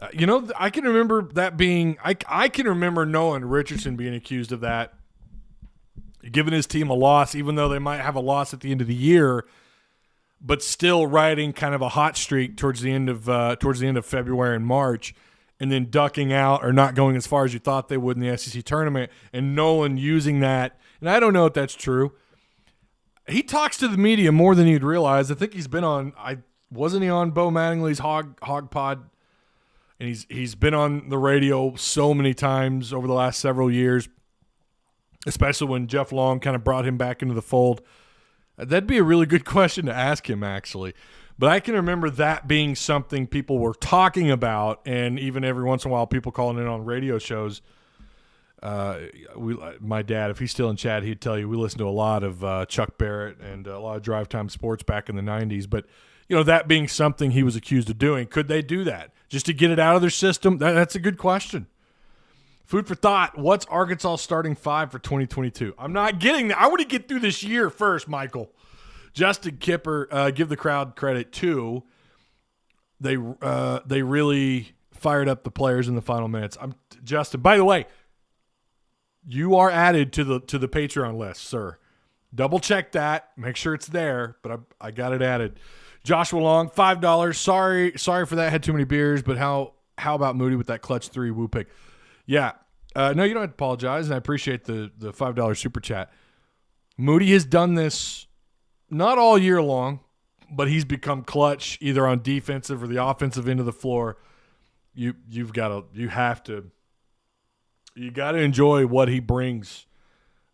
I can remember that being – I can remember Nolan Richardson being accused of that, giving his team a loss, even though they might have a loss at the end of the year, but still riding kind of a hot streak towards the end of February and March, and then ducking out or not going as far as you thought they would in the SEC tournament, and Nolan using that. And I don't know if that's true. He talks to the media more than you'd realize. I think he's been on – wasn't he on Bo Mattingly's Hog Pod? And he's been on the radio so many times over the last several years, especially when Jeff Long kind of brought him back into the fold. That'd be a really good question to ask him, actually. But I can remember that being something people were talking about, and even every once in a while people calling in on radio shows. My dad, if he's still in chat, he'd tell you we listened to a lot of Chuck Barrett and a lot of Drive Time Sports back in the 90s. But, that being something he was accused of doing, could they do that? Just to get it out of their system? That's a good question. Food for thought. What's Arkansas starting 5 for 2022? I'm not getting that. I want to get through this year first, Michael. Justin Kipper, give the crowd credit, too. They really fired up the players in the final minutes. Justin, by the way, you are added to the Patreon list, sir. Double check that. Make sure it's there, but I got it added. Joshua Long, $5. Sorry for that. Had too many beers, but how about Moody with that clutch 3 woo pick? Yeah. No, you don't have to apologize, and I appreciate the $5 super chat. Moody has done this not all year long, but he's become clutch either on defensive or the offensive end of the floor. You have to You got to enjoy what he brings,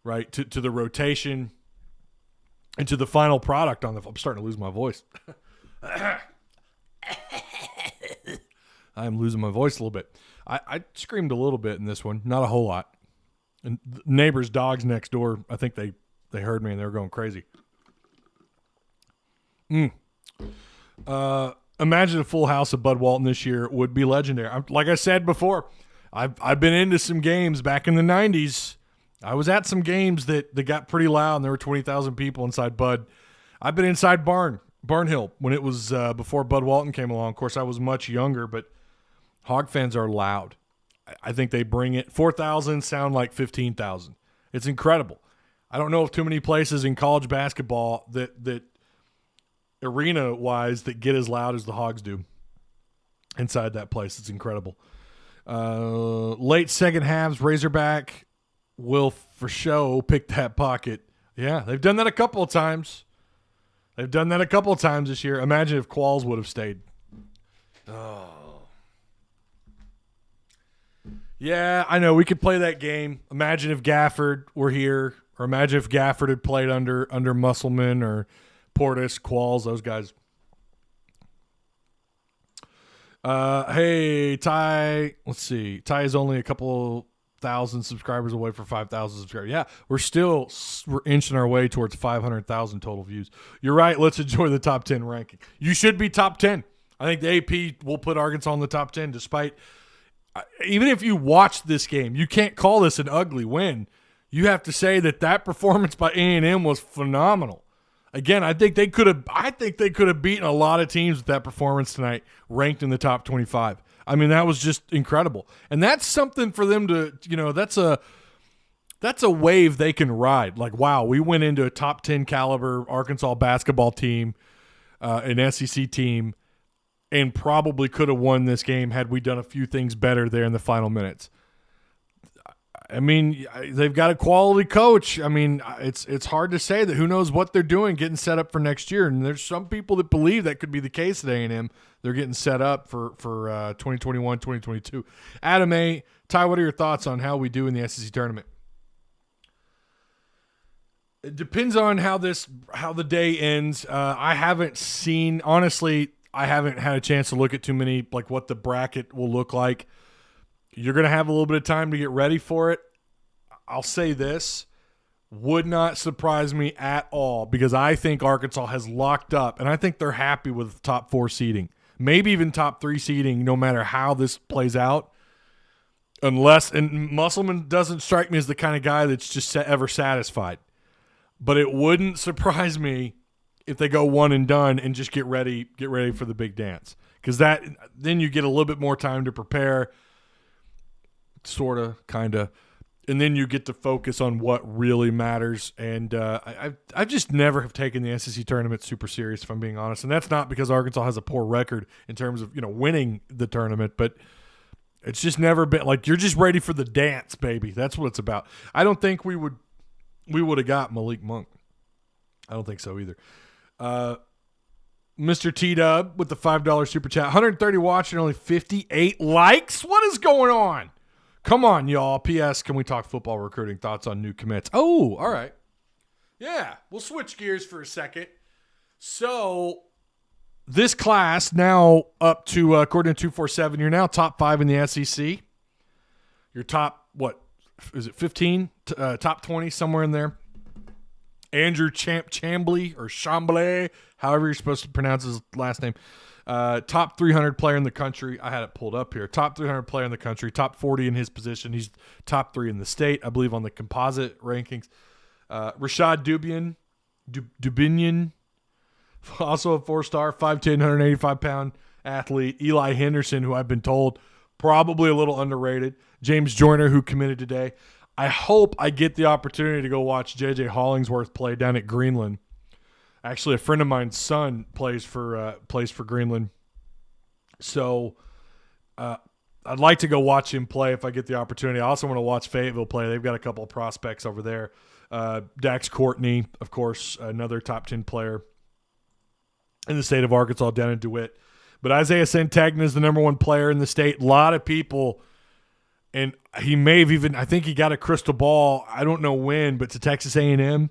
right, to the rotation and to the final product on the – I'm starting to lose my voice. I'm losing my voice a little bit. I screamed a little bit in this one, not a whole lot. And the neighbors' dogs next door, I think they heard me and they were going crazy. Imagine a full house of Bud Walton this year would be legendary. Like I said before, I've been into some games back in the 90s. I was at some games that got pretty loud and there were 20,000 people inside Bud. I've been inside Barnhill when it was before Bud Walton came along. Of course, I was much younger, but Hog fans are loud. I think they bring it. 4,000 sound like 15,000. It's incredible. I don't know of too many places in college basketball that arena-wise that get as loud as the Hogs do inside that place. It's incredible. Late second halves, Razorback will for show pick that pocket. Yeah, they've done that a couple of times. This year. Imagine if Qualls would have stayed. Oh. Yeah, I know. We could play that game. Imagine if Gafford were here, or imagine if Gafford had played under Musselman or Portis, Qualls, those guys. Hey, Ty. Let's see. Ty is only a couple thousand subscribers away for 5,000 subscribers. Yeah, we're inching our way towards 500,000 total views. You're right. Let's enjoy the top 10 ranking. You should be top 10. I think the AP will put Arkansas in the top 10 despite – even if you watch this game, you can't call this an ugly win. You have to say that performance by A&M was phenomenal. Again, I think they could have beaten a lot of teams with that performance tonight, ranked in the top 25. I mean, that was just incredible. And that's something for them to, that's a wave they can ride. Like, wow, we went into a top 10 caliber Arkansas basketball team, an SEC team, and probably could have won this game had we done a few things better there in the final minutes. I mean, they've got a quality coach. I mean, it's hard to say that. Who knows what they're doing, getting set up for next year. And there's some people that believe that could be the case at A&M. They're getting set up for 2021, 2022. Adam A., Ty, what are your thoughts on how we do in the SEC tournament? It depends on how the day ends. I haven't seen, honestly, I haven't had a chance to look at too many, like what the bracket will look like. You're going to have a little bit of time to get ready for it. I'll say this, would not surprise me at all because I think Arkansas has locked up, and I think they're happy with top 4 seeding, maybe even top 3 seeding, no matter how this plays out. And Musselman doesn't strike me as the kind of guy that's just ever satisfied. But it wouldn't surprise me if they go one and done and just get ready for the big dance. Because then you get a little bit more time to prepare, sort of, kind of, and then you get to focus on what really matters. And I just never have taken the SEC tournament super serious, if I'm being honest. And that's not because Arkansas has a poor record in terms of winning the tournament, but it's just never been like you're just ready for the dance, baby. That's what it's about. I don't think we would have got Malik Monk. I don't think so either. Mr. T-Dub with the $5 super chat. 130 watching, only 58 likes? What is going on? Come on, y'all. P.S. Can we talk football recruiting? Thoughts on new commits? Oh, all right. Yeah, we'll switch gears for a second. So this class now up to, according to 247, you're now top 5 in the SEC. You're top, what, is it 15? Top 20, somewhere in there. Andrew Chambly or Chambly, however you're supposed to pronounce his last name. Top 300 player in the country. I had it pulled up here. Top 300 player in the country. Top 40 in his position. He's top 3 in the state, I believe, on the composite rankings. Rashad Dubinian, also a 4-star, 5'10", 185-pound athlete. Eli Henderson, who I've been told probably a little underrated. James Joyner, who committed today. I hope I get the opportunity to go watch J.J. Hollingsworth play down at Greenland. Actually, a friend of mine's son plays for Greenland. So I'd like to go watch him play if I get the opportunity. I also want to watch Fayetteville play. They've got a couple of prospects over there. Dax Courtney, of course, another top 10 player in the state of Arkansas down in DeWitt. But Isaiah Santagna is the number 1 player in the state. A lot of people And he may have even, I think he got a crystal ball, I don't know when, but to Texas A&M.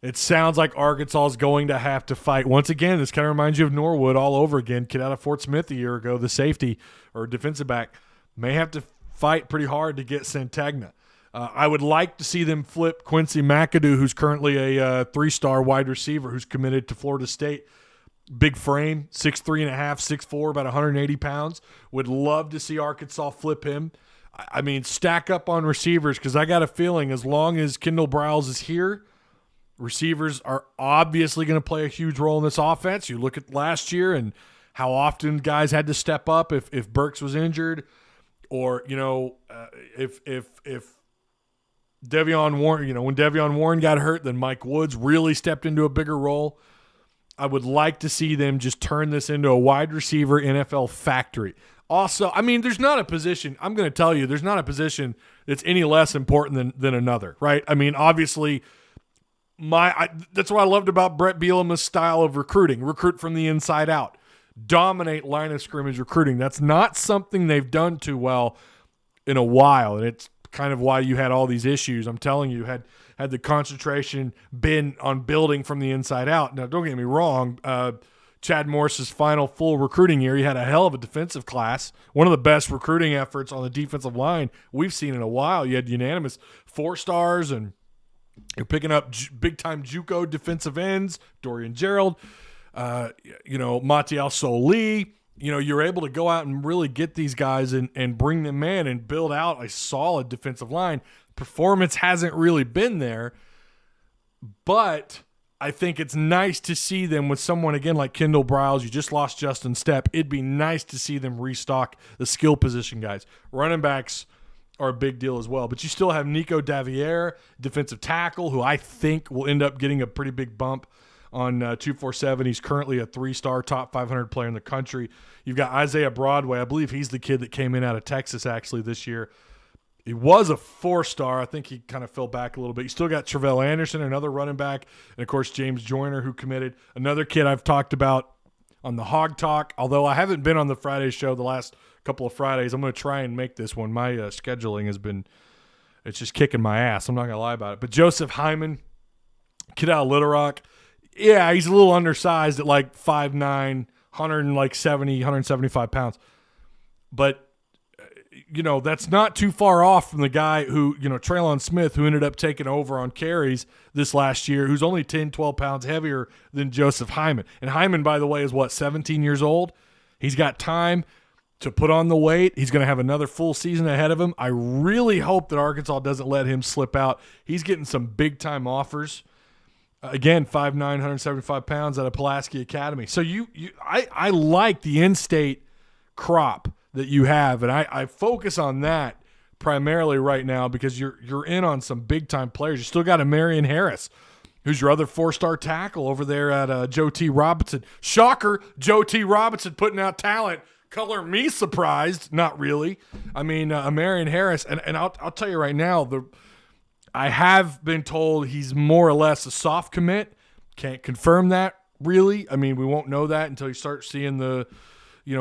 It sounds like Arkansas is going to have to fight. Once again, this kind of reminds you of Norwood all over again. Kid out of Fort Smith a year ago, the safety or defensive back, may have to fight pretty hard to get Santagna. I would like to see them flip Quincy McAdoo, who's currently a 3-star wide receiver who's committed to Florida State. Big frame, 6'3.5", 6'4", about 180 pounds. Would love to see Arkansas flip him. I mean, stack up on receivers because I got a feeling as long as Kendall Briles is here, receivers are obviously going to play a huge role in this offense. You look at last year and how often guys had to step up if Burks was injured, or if Devion Warren, when Devion Warren got hurt, then Mike Woods really stepped into a bigger role. I would like to see them just turn this into a wide receiver NFL factory. Also, I mean, there's not a position, I'm going to tell you, there's not a position that's any less important than another, right? I mean, obviously, that's what I loved about Brett Bielema's style of recruiting. Recruit from the inside out. Dominate line of scrimmage recruiting. That's not something they've done too well in a while, and it's kind of why you had all these issues. I'm telling you, had the concentration been on building from the inside out. Now, don't get me wrong, Chad Morris's final full recruiting year, he had a hell of a defensive class. One of the best recruiting efforts on the defensive line we've seen in a while. You had unanimous 4-stars, and you're picking up big-time JUCO defensive ends, Dorian Gerald, Matial Soli. You're able to go out and really get these guys and bring them in and build out a solid defensive line. Performance hasn't really been there, but I think it's nice to see them with someone, again, like Kendall Briles. You just lost Justin Stepp. It'd be nice to see them restock the skill position guys. Running backs are a big deal as well. But you still have Nico Davier, defensive tackle, who I think will end up getting a pretty big bump on 247. He's currently a 3-star top 500 player in the country. You've got Isaiah Broadway. I believe he's the kid that came in out of Texas actually this year. He was a 4-star. I think he kind of fell back a little bit. You still got Travell Anderson, another running back, and, of course, James Joyner, who committed. Another kid I've talked about on the Hog Talk, although I haven't been on the Friday show the last couple of Fridays. I'm going to try and make this one. My scheduling has been – it's just kicking my ass. I'm not going to lie about it. But Joseph Hyman, kid out of Little Rock, yeah, he's a little undersized at like 5'9", 175 pounds. But – that's not too far off from the guy who, Traylon Smith, who ended up taking over on carries this last year, who's only 10, 12 pounds heavier than Joseph Hyman. And Hyman, by the way, is 17 years old? He's got time to put on the weight. He's going to have another full season ahead of him. I really hope that Arkansas doesn't let him slip out. He's getting some big-time offers. Again, 5'9", 175 pounds out of Pulaski Academy. So I like the in-state crop that you have, and I focus on that primarily right now because you're in on some big-time players. You still got a Marion Harris, who's your other 4-star tackle over there at Joe T. Robinson. Shocker, Joe T. Robinson putting out talent. Color me surprised. Not really. I mean, Marion Harris, and I'll tell you right now, I have been told he's more or less a soft commit. Can't confirm that, really. I mean, we won't know that until you start seeing the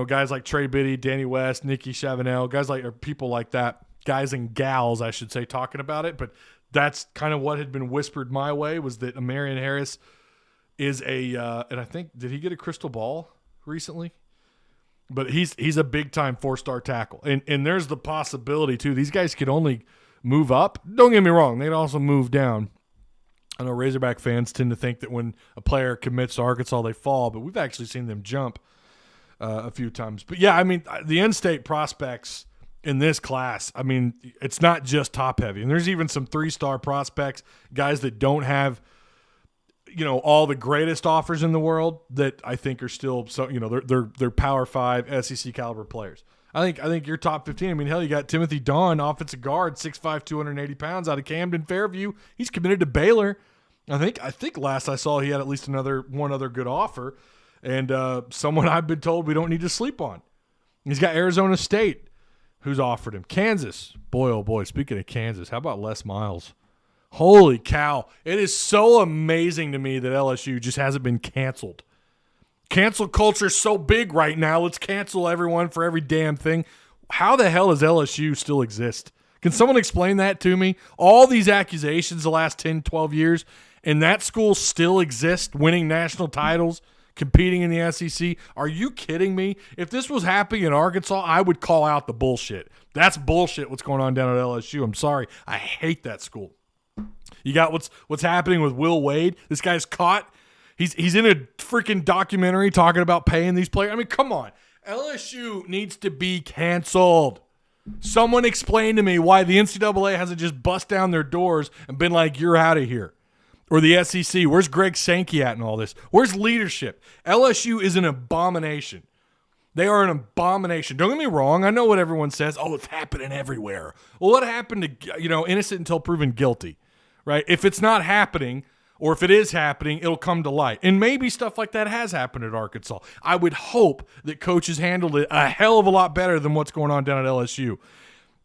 guys like Trey Biddy, Danny West, Nikki Chavanel, guys like, or people like that, guys and gals, I should say, talking about it. But that's kind of what had been whispered my way, was that Marion Harris is and I think, did he get a crystal ball recently? But he's a big-time 4-star tackle. And there's the possibility, too. These guys could only move up. Don't get me wrong. They could also move down. I know Razorback fans tend to think that when a player commits to Arkansas, they fall. But we've actually seen them jump a few times. But, yeah, I mean, the in-state prospects in this class, I mean, it's not just top-heavy. And there's even some 3-star prospects, guys that don't have, all the greatest offers in the world that I think are still, they're Power 5 SEC caliber players. I think you're top 15. I mean, hell, you got Timothy Dawn, offensive guard, 6'5", 280 pounds, out of Camden Fairview. He's committed to Baylor. I think last I saw he had at least one other good offer. And someone I've been told we don't need to sleep on. He's got Arizona State, who's offered him. Kansas. Boy, oh boy, speaking of Kansas, how about Les Miles? Holy cow. It is so amazing to me that LSU just hasn't been canceled. Cancel culture is so big right now. Let's cancel everyone for every damn thing. how the hell does LSU still exist? Can someone explain that to me? All these accusations the last 10, 12 years, and that school still exists, winning national titles, competing in the SEC. Are you kidding me? If this was happening in Arkansas, I would call out the bullshit. That's bullshit what's going on down at LSU. I'm sorry. I hate that school. You got what's happening with Will Wade. This guy's caught. He's in a freaking documentary talking about paying these players. I mean, come on. LSU needs to be canceled. Someone explain to me why the NCAA hasn't just bust down their doors and been like, you're out of here. Or the SEC. Where's Greg Sankey at in all this? Where's leadership? LSU is an abomination. They are an abomination. Don't get me wrong. I know what everyone says. Oh, it's happening everywhere. Well, what happened to, innocent until proven guilty, right? If it's not happening, or if it is happening, it'll come to light. And maybe stuff like that has happened at Arkansas. I would hope that coaches handled it a hell of a lot better than what's going on down at LSU.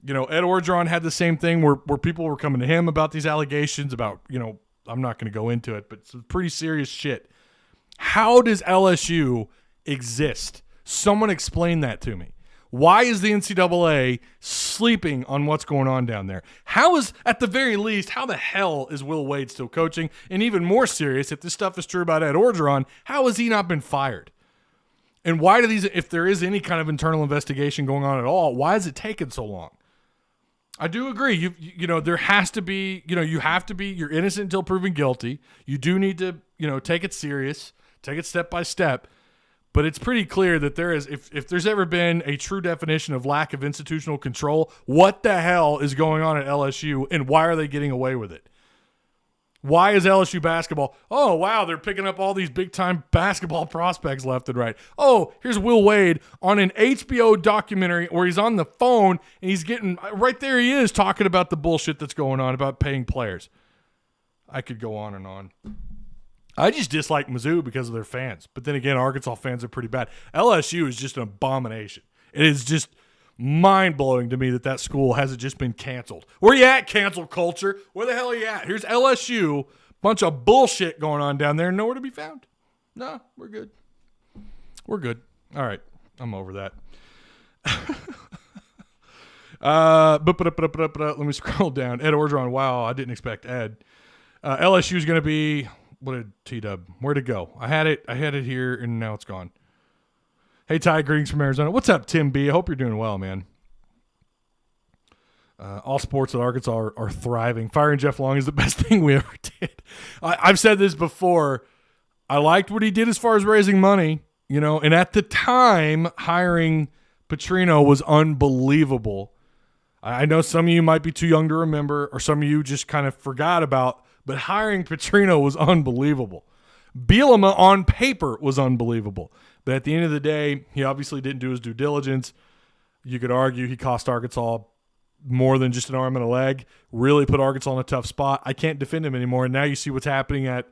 Ed Orgeron had the same thing where people were coming to him about these allegations about, I'm not going to go into it, but some pretty serious shit. How does LSU exist? Someone explain that to me. Why is the NCAA sleeping on what's going on down there? At the very least, how the hell is Will Wade still coaching? And even more serious, if this stuff is true about Ed Orgeron, how has he not been fired? And why do if there is any kind of internal investigation going on at all, why is it taking so long? I do agree. There has to be, you're innocent until proven guilty. You do need to, take it serious, take it step by step. But it's pretty clear that there is, if there's ever been a true definition of lack of institutional control, what the hell is going on at LSU and why are they getting away with it? Why is LSU basketball? Oh, wow, they're picking up all these big-time basketball prospects left and right. Oh, here's Will Wade on an HBO documentary where he's on the phone and he's getting, right there he is talking about the bullshit that's going on about paying players. I could go on and on. I just dislike Mizzou because of their fans. But then again, Arkansas fans are pretty bad. LSU is just an abomination. It is just mind-blowing to me that school hasn't just been canceled. Where you at, cancel culture? Where the hell are you at? Here's LSU, bunch of bullshit going on down there, nowhere to be found. No, we're good. We're good. All right, I'm over that. Let me scroll down. Ed Orgeron, wow, I didn't expect Ed. LSU is going to be... What did T-Dub? Where'd it go? I had it here, and now it's gone. Hey, Ty, greetings from Arizona. What's up, Tim B? I hope you're doing well, man. All sports at Arkansas are thriving. Firing Jeff Long is the best thing we ever did. I've said this before. I liked what he did as far as raising money, and at the time, hiring Petrino was unbelievable. I know some of you might be too young to remember, or some of you just kind of forgot about, but hiring Petrino was unbelievable. Bielema on paper was unbelievable. But at the end of the day, he obviously didn't do his due diligence. You could argue he cost Arkansas more than just an arm and a leg, really put Arkansas in a tough spot. I can't defend him anymore. And now you see what's happening at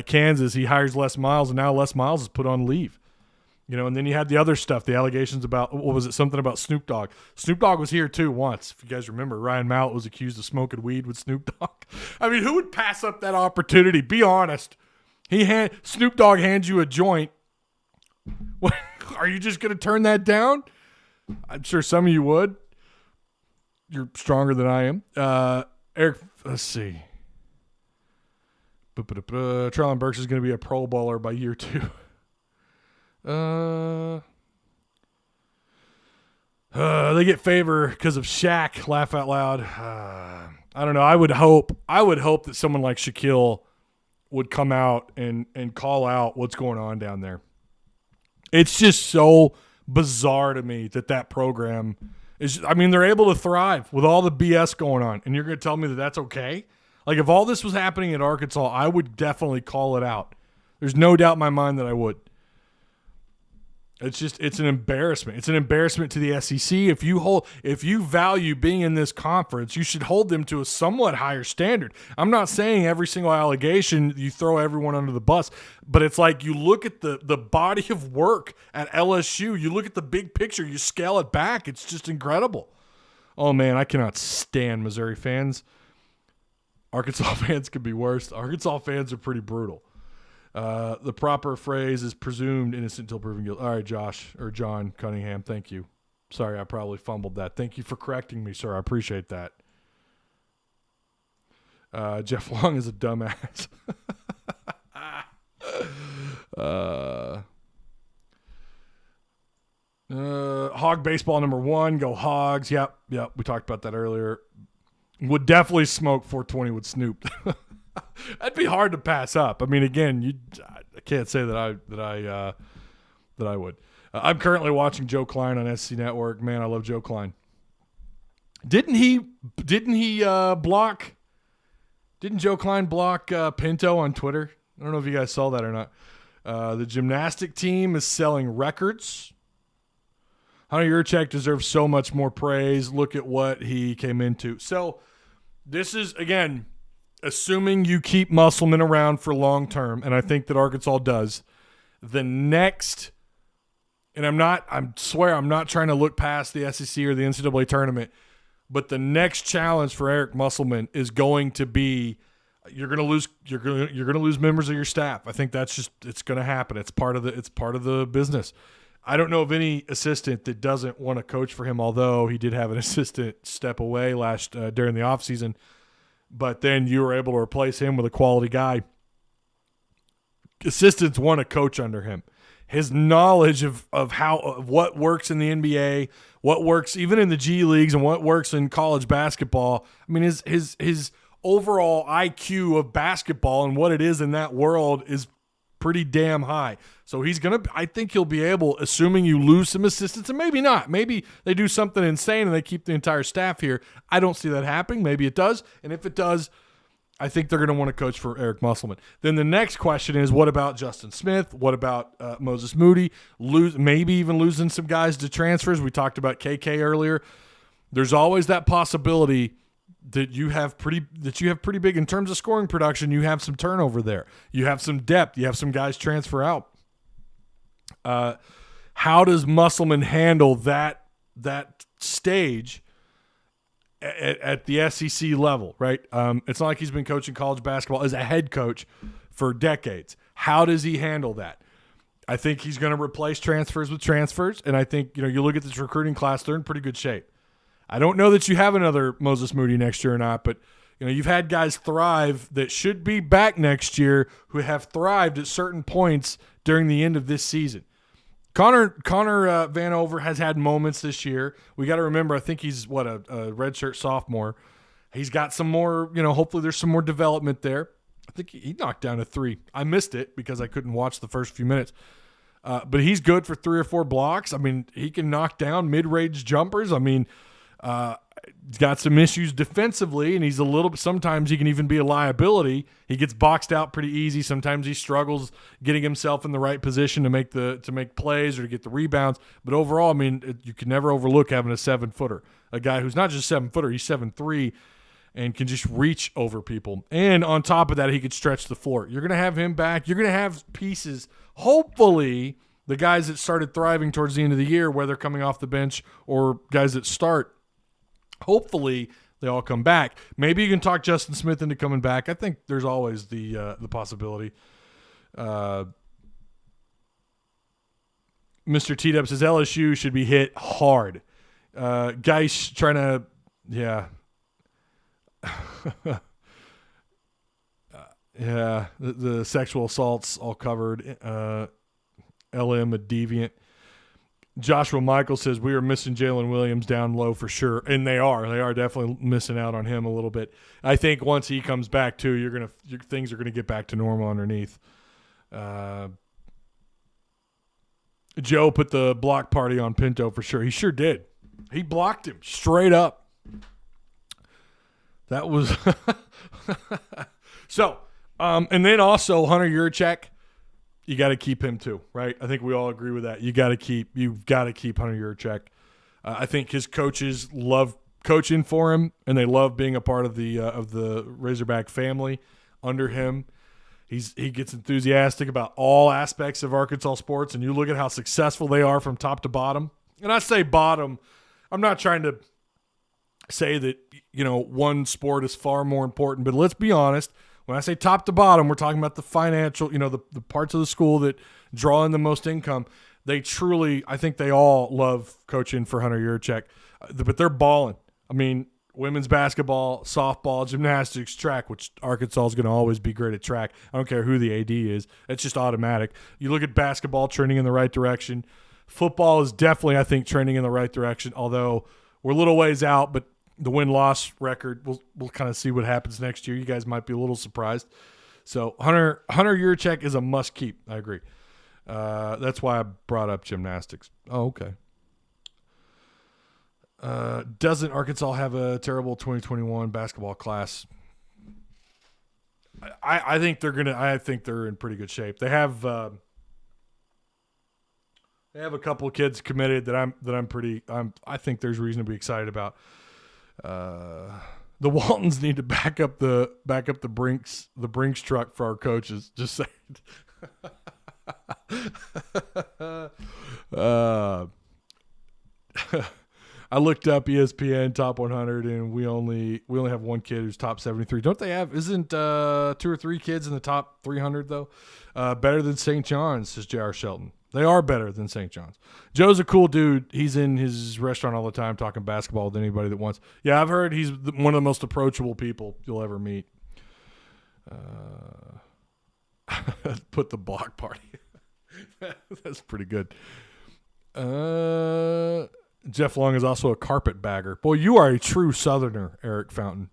Kansas. He hires Les Miles, and now Les Miles is put on leave. And then you had the other stuff, the allegations about, what was it, something about Snoop Dogg. Snoop Dogg was here too once. If you guys remember, Ryan Mallett was accused of smoking weed with Snoop Dogg. I mean, who would pass up that opportunity? Be honest. Snoop Dogg hands you a joint. What, are you just going to turn that down? I'm sure some of you would. You're stronger than I am. Eric, let's see. Trellin Burks is going to be a Pro Bowler by year 2. They get favor because of Shaq. Laugh out loud. I don't know. I would hope that someone like Shaquille would come out and call out what's going on down there. It's just so bizarre to me that program is. I mean, they're able to thrive with all the BS going on, and you're going to tell me that that's okay? Like, if all this was happening at Arkansas, I would definitely call it out. There's no doubt in my mind that I would. It's an embarrassment. It's an embarrassment to the SEC. If you value being in this conference, you should hold them to a somewhat higher standard. I'm not saying every single allegation you throw everyone under the bus, but it's like you look at the body of work at LSU, you look at the big picture, you scale it back. It's just incredible. Oh man, I cannot stand Missouri fans. Arkansas fans could be worse. Arkansas fans are pretty brutal. The proper phrase is presumed innocent until proven guilty. All right, Josh or John Cunningham, thank you. Sorry, I probably fumbled that. Thank you for correcting me, sir. I appreciate that. Jeff Long is a dumbass. Hog baseball number 1. Go Hogs. Yep. We talked about that earlier. Would definitely smoke 420 with Snoop. That'd be hard to pass up. I mean, again, I can't say that I would. I'm currently watching Joe Klein on SC Network. Man, I love Joe Klein. Didn't Joe Klein block Pinto on Twitter? I don't know if you guys saw that or not. The gymnastic team is selling records. Hunter Yurchek deserves so much more praise. Look at what he came into. So this is, again, assuming you keep Musselman around for long term, and I think that Arkansas does. The next, and I swear I'm not trying to look past the SEC or the NCAA tournament, but the next challenge for Eric Musselman is going to be you're going to lose members of your staff. I think it's going to happen. It's part of the business. I don't know of any assistant that doesn't want to coach for him, although he did have an assistant step away during the offseason. But then you were able to replace him with a quality guy. Assistants want to coach under him. His knowledge of what works in the NBA, what works even in the G leagues, and what works in college basketball. I mean, his overall IQ of basketball and what it is in that world is pretty damn high. So I think he'll be able, assuming you lose some assistants, and maybe not. Maybe they do something insane and they keep the entire staff here. I don't see that happening. Maybe it does. And if it does, I think they're going to want to coach for Eric Musselman. Then the next question is, what about Justin Smith? What about Moses Moody? Maybe even losing some guys to transfers. We talked about KK earlier. There's always that possibility that you have pretty big in terms of scoring production. You have some turnover there. You have some depth. You have some guys transfer out. How does Musselman handle that stage at the SEC level, right? It's not like he's been coaching college basketball as a head coach for decades. How does he handle that? I think he's going to replace transfers with transfers, and I think you look at this recruiting class, they're in pretty good shape. I don't know that you have another Moses Moody next year or not, but you've had guys thrive that should be back next year who have thrived at certain points during the end of this season. Connor Vanover has had moments this year. We got to remember, I think he's a redshirt sophomore. He's got some more, hopefully there's some more development there. I think he knocked down a 3. I missed it because I couldn't watch the first few minutes. But he's good for 3 or 4 blocks. I mean, he can knock down mid-range jumpers. I mean, he's got some issues defensively, and sometimes he can even be a liability. He gets boxed out pretty easy. Sometimes he struggles getting himself in the right position to make plays or to get the rebounds. But overall, I mean, you can never overlook having a 7-footer, a guy who's not just a 7-footer, he's 7'3", and can just reach over people. And on top of that, he could stretch the floor. You're going to have him back. You're going to have pieces, hopefully, the guys that started thriving towards the end of the year, whether coming off the bench or guys that start, hopefully they all come back. Maybe you can talk Justin Smith into coming back. I think there's always the possibility. Mr. T-Dub says LSU should be hit hard. Guys trying to, yeah. Yeah, the sexual assaults all covered. LM a deviant. Joshua Michael says we are missing Jalen Williams down low for sure, and they are definitely missing out on him a little bit. I think once he comes back too, things are gonna get back to normal underneath. Joe put the block party on Pinto for sure. He sure did. He blocked him straight up. That was so. And then also Hunter Yurchek. You got to keep him too, right? I think we all agree with that. You've got to keep Hunter Yurchek. I think his coaches love coaching for him, and they love being a part of the Razorback family under him. He gets enthusiastic about all aspects of Arkansas sports, and you look at how successful they are from top to bottom. And I say bottom, I'm not trying to say that one sport is far more important, but let's be honest. When I say top to bottom, we're talking about the financial, the parts of the school that draw in the most income. They truly, I think they all love coaching for Hunter Yurachek, but they're balling. I mean, women's basketball, softball, gymnastics, track, which Arkansas is going to always be great at track. I don't care who the AD is. It's just automatic. You look at basketball trending in the right direction. Football is definitely, I think, trending in the right direction, although we're a little ways out, but the win-loss record, we'll kind of see what happens next year. You guys might be a little surprised. So Hunter Yurachek is a must-keep. I agree. That's why I brought up gymnastics. Oh, okay. Doesn't Arkansas have a terrible 2021 basketball class? I think they're in pretty good shape. They have a couple of kids committed that I think there's reason to be excited about. The Waltons need to back up the Brinks truck for our coaches. Just saying. I looked up ESPN top 100, and we only have one kid who's top 73. Don't they have? Isn't 2 or 3 kids in the top 300 though? Better than St. John's, says J.R. Shelton. They are better than St. John's. Joe's a cool dude. He's in his restaurant all the time talking basketball with anybody that wants. Yeah, I've heard he's one of the most approachable people you'll ever meet. Put the block party. That's pretty good. Jeff Long is also a carpetbagger. Boy, you are a true Southerner, Eric Fountain.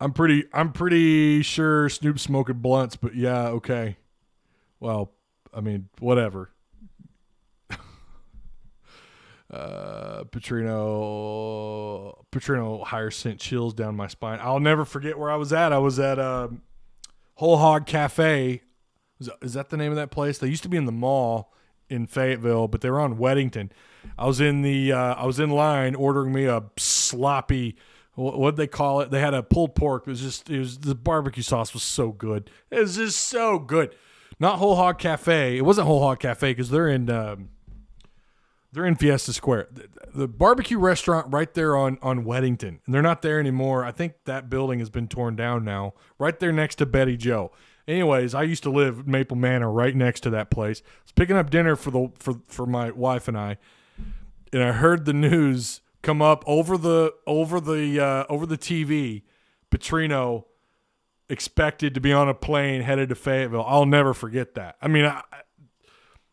I'm pretty sure Snoop's smoking blunts, but yeah, okay. Well, I mean, whatever. Petrino hire sent chills down my spine. I'll never forget where I was at. I was at Whole Hog Cafe. Is that the name of that place? They used to be in the mall in Fayetteville, but they were on Weddington. I was in line ordering me a sloppy, what'd they call it? They had a pulled pork. The barbecue sauce was so good. It was just so good. Not Whole Hog Cafe. It wasn't Whole Hog Cafe because they're in Fiesta Square. The barbecue restaurant right there on Weddington. And they're not there anymore. I think that building has been torn down now. Right there next to Betty Joe. Anyways, I used to live at Maple Manor right next to that place. I was picking up dinner for my wife and I heard the news come up over the TV. Petrino expected to be on a plane headed to Fayetteville. I'll never forget that. I mean,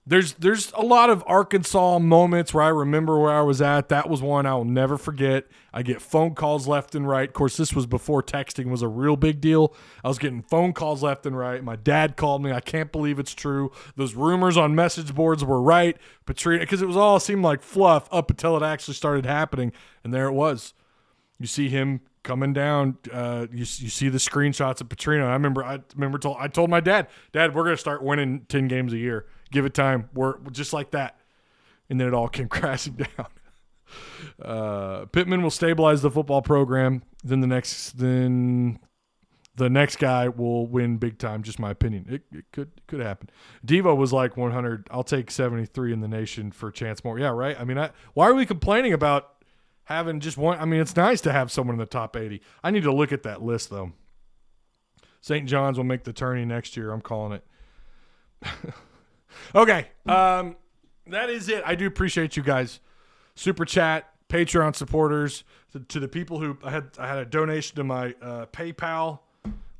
there's a lot of Arkansas moments where I remember where I was at. That was one I will never forget. I get phone calls left and right. Of course, this was before texting was a real big deal. I was getting phone calls left and right. My dad called me. I can't believe it's true. Those rumors on message boards were right. Petrino, because it seemed like fluff up until it actually started happening. And there it was. You see him coming down. You see the screenshots of Petrino. I told my dad, we're going to start winning 10 games a year. Give it time. We're just like that. And then it all came crashing down. Pittman will stabilize the football program. Then the next guy will win big time. Just my opinion. It could happen. Devo was like 100. I'll take 73 in the nation for Chance Moore. Yeah, right. I mean, why are we complaining about having just one? I mean, it's nice to have someone in the top 80. I need to look at that list though. St. John's will make the tourney next year. I'm calling it. Okay, that is it. I do appreciate you guys. Super Chat, Patreon supporters, to the people who I had a donation to my PayPal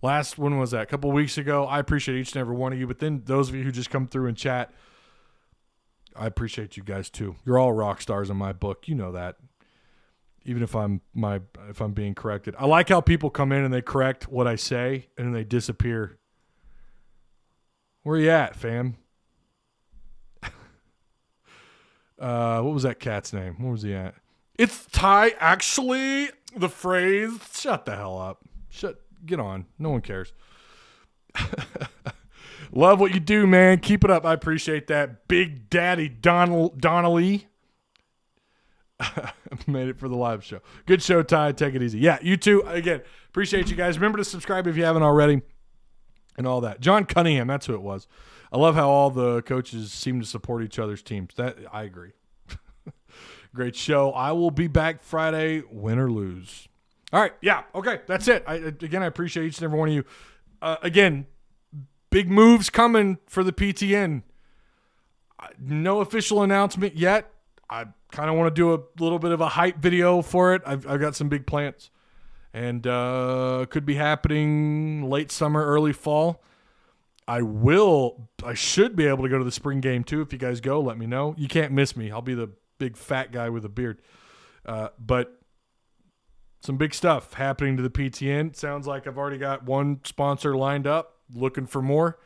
when was that? A couple weeks ago. I appreciate each and every one of you. But then those of you who just come through and chat, I appreciate you guys too. You're all rock stars in my book. You know that. Even if I'm being corrected, I like how people come in and they correct what I say and then they disappear. Where you at, fam? What was that cat's name? Where was he at? It's Ty, actually. The phrase. Shut the hell up. Get on. No one cares. Love what you do, man. Keep it up. I appreciate that. Big Daddy Donnelly. Made it for the live show. Good show, Ty. Take it easy. Yeah, you too. Again, appreciate you guys. Remember to subscribe if you haven't already and all that. John Cunningham, that's who it was. I love how all the coaches seem to support each other's teams. That I agree. Great show. I will be back Friday, win or lose. All right. Yeah. Okay. That's it. I appreciate each and every one of you. Again, big moves coming for the PTN. No official announcement yet. I kind of want to do a little bit of a hype video for it. I've got some big plans. And could be happening late summer, early fall. I should be able to go to the spring game too. If you guys go, let me know. You can't miss me. I'll be the big fat guy with a beard. But some big stuff happening to the PTN. Sounds like I've already got one sponsor lined up, looking for more.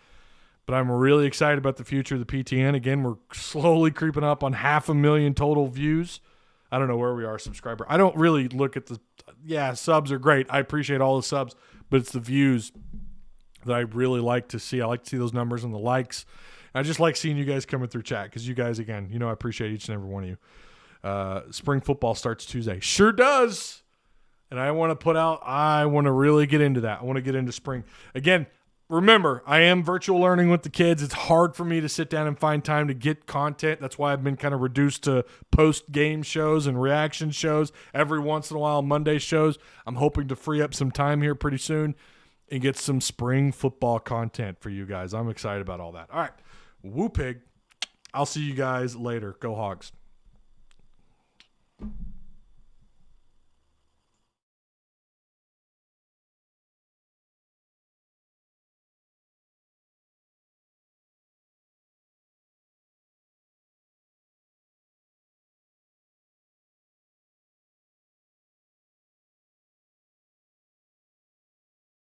But I'm really excited about the future of the PTN. Again, we're slowly creeping up on 500,000 total views. I don't know where we are, subscriber. I don't really look at subs are great. I appreciate all the subs, but it's the views that I really like to see. I like to see those numbers and the likes. I just like seeing you guys coming through chat because you guys, again, I appreciate each and every one of you. Spring football starts Tuesday. Sure does. And I want to really get into that. I want to get into spring. Again, remember, I am virtual learning with the kids. It's hard for me to sit down and find time to get content. That's why I've been kind of reduced to post-game shows and reaction shows. Every once in a while, Monday shows. I'm hoping to free up some time here pretty soon and get some spring football content for you guys. I'm excited about all that. All right. Woo pig. I'll see you guys later. Go Hogs.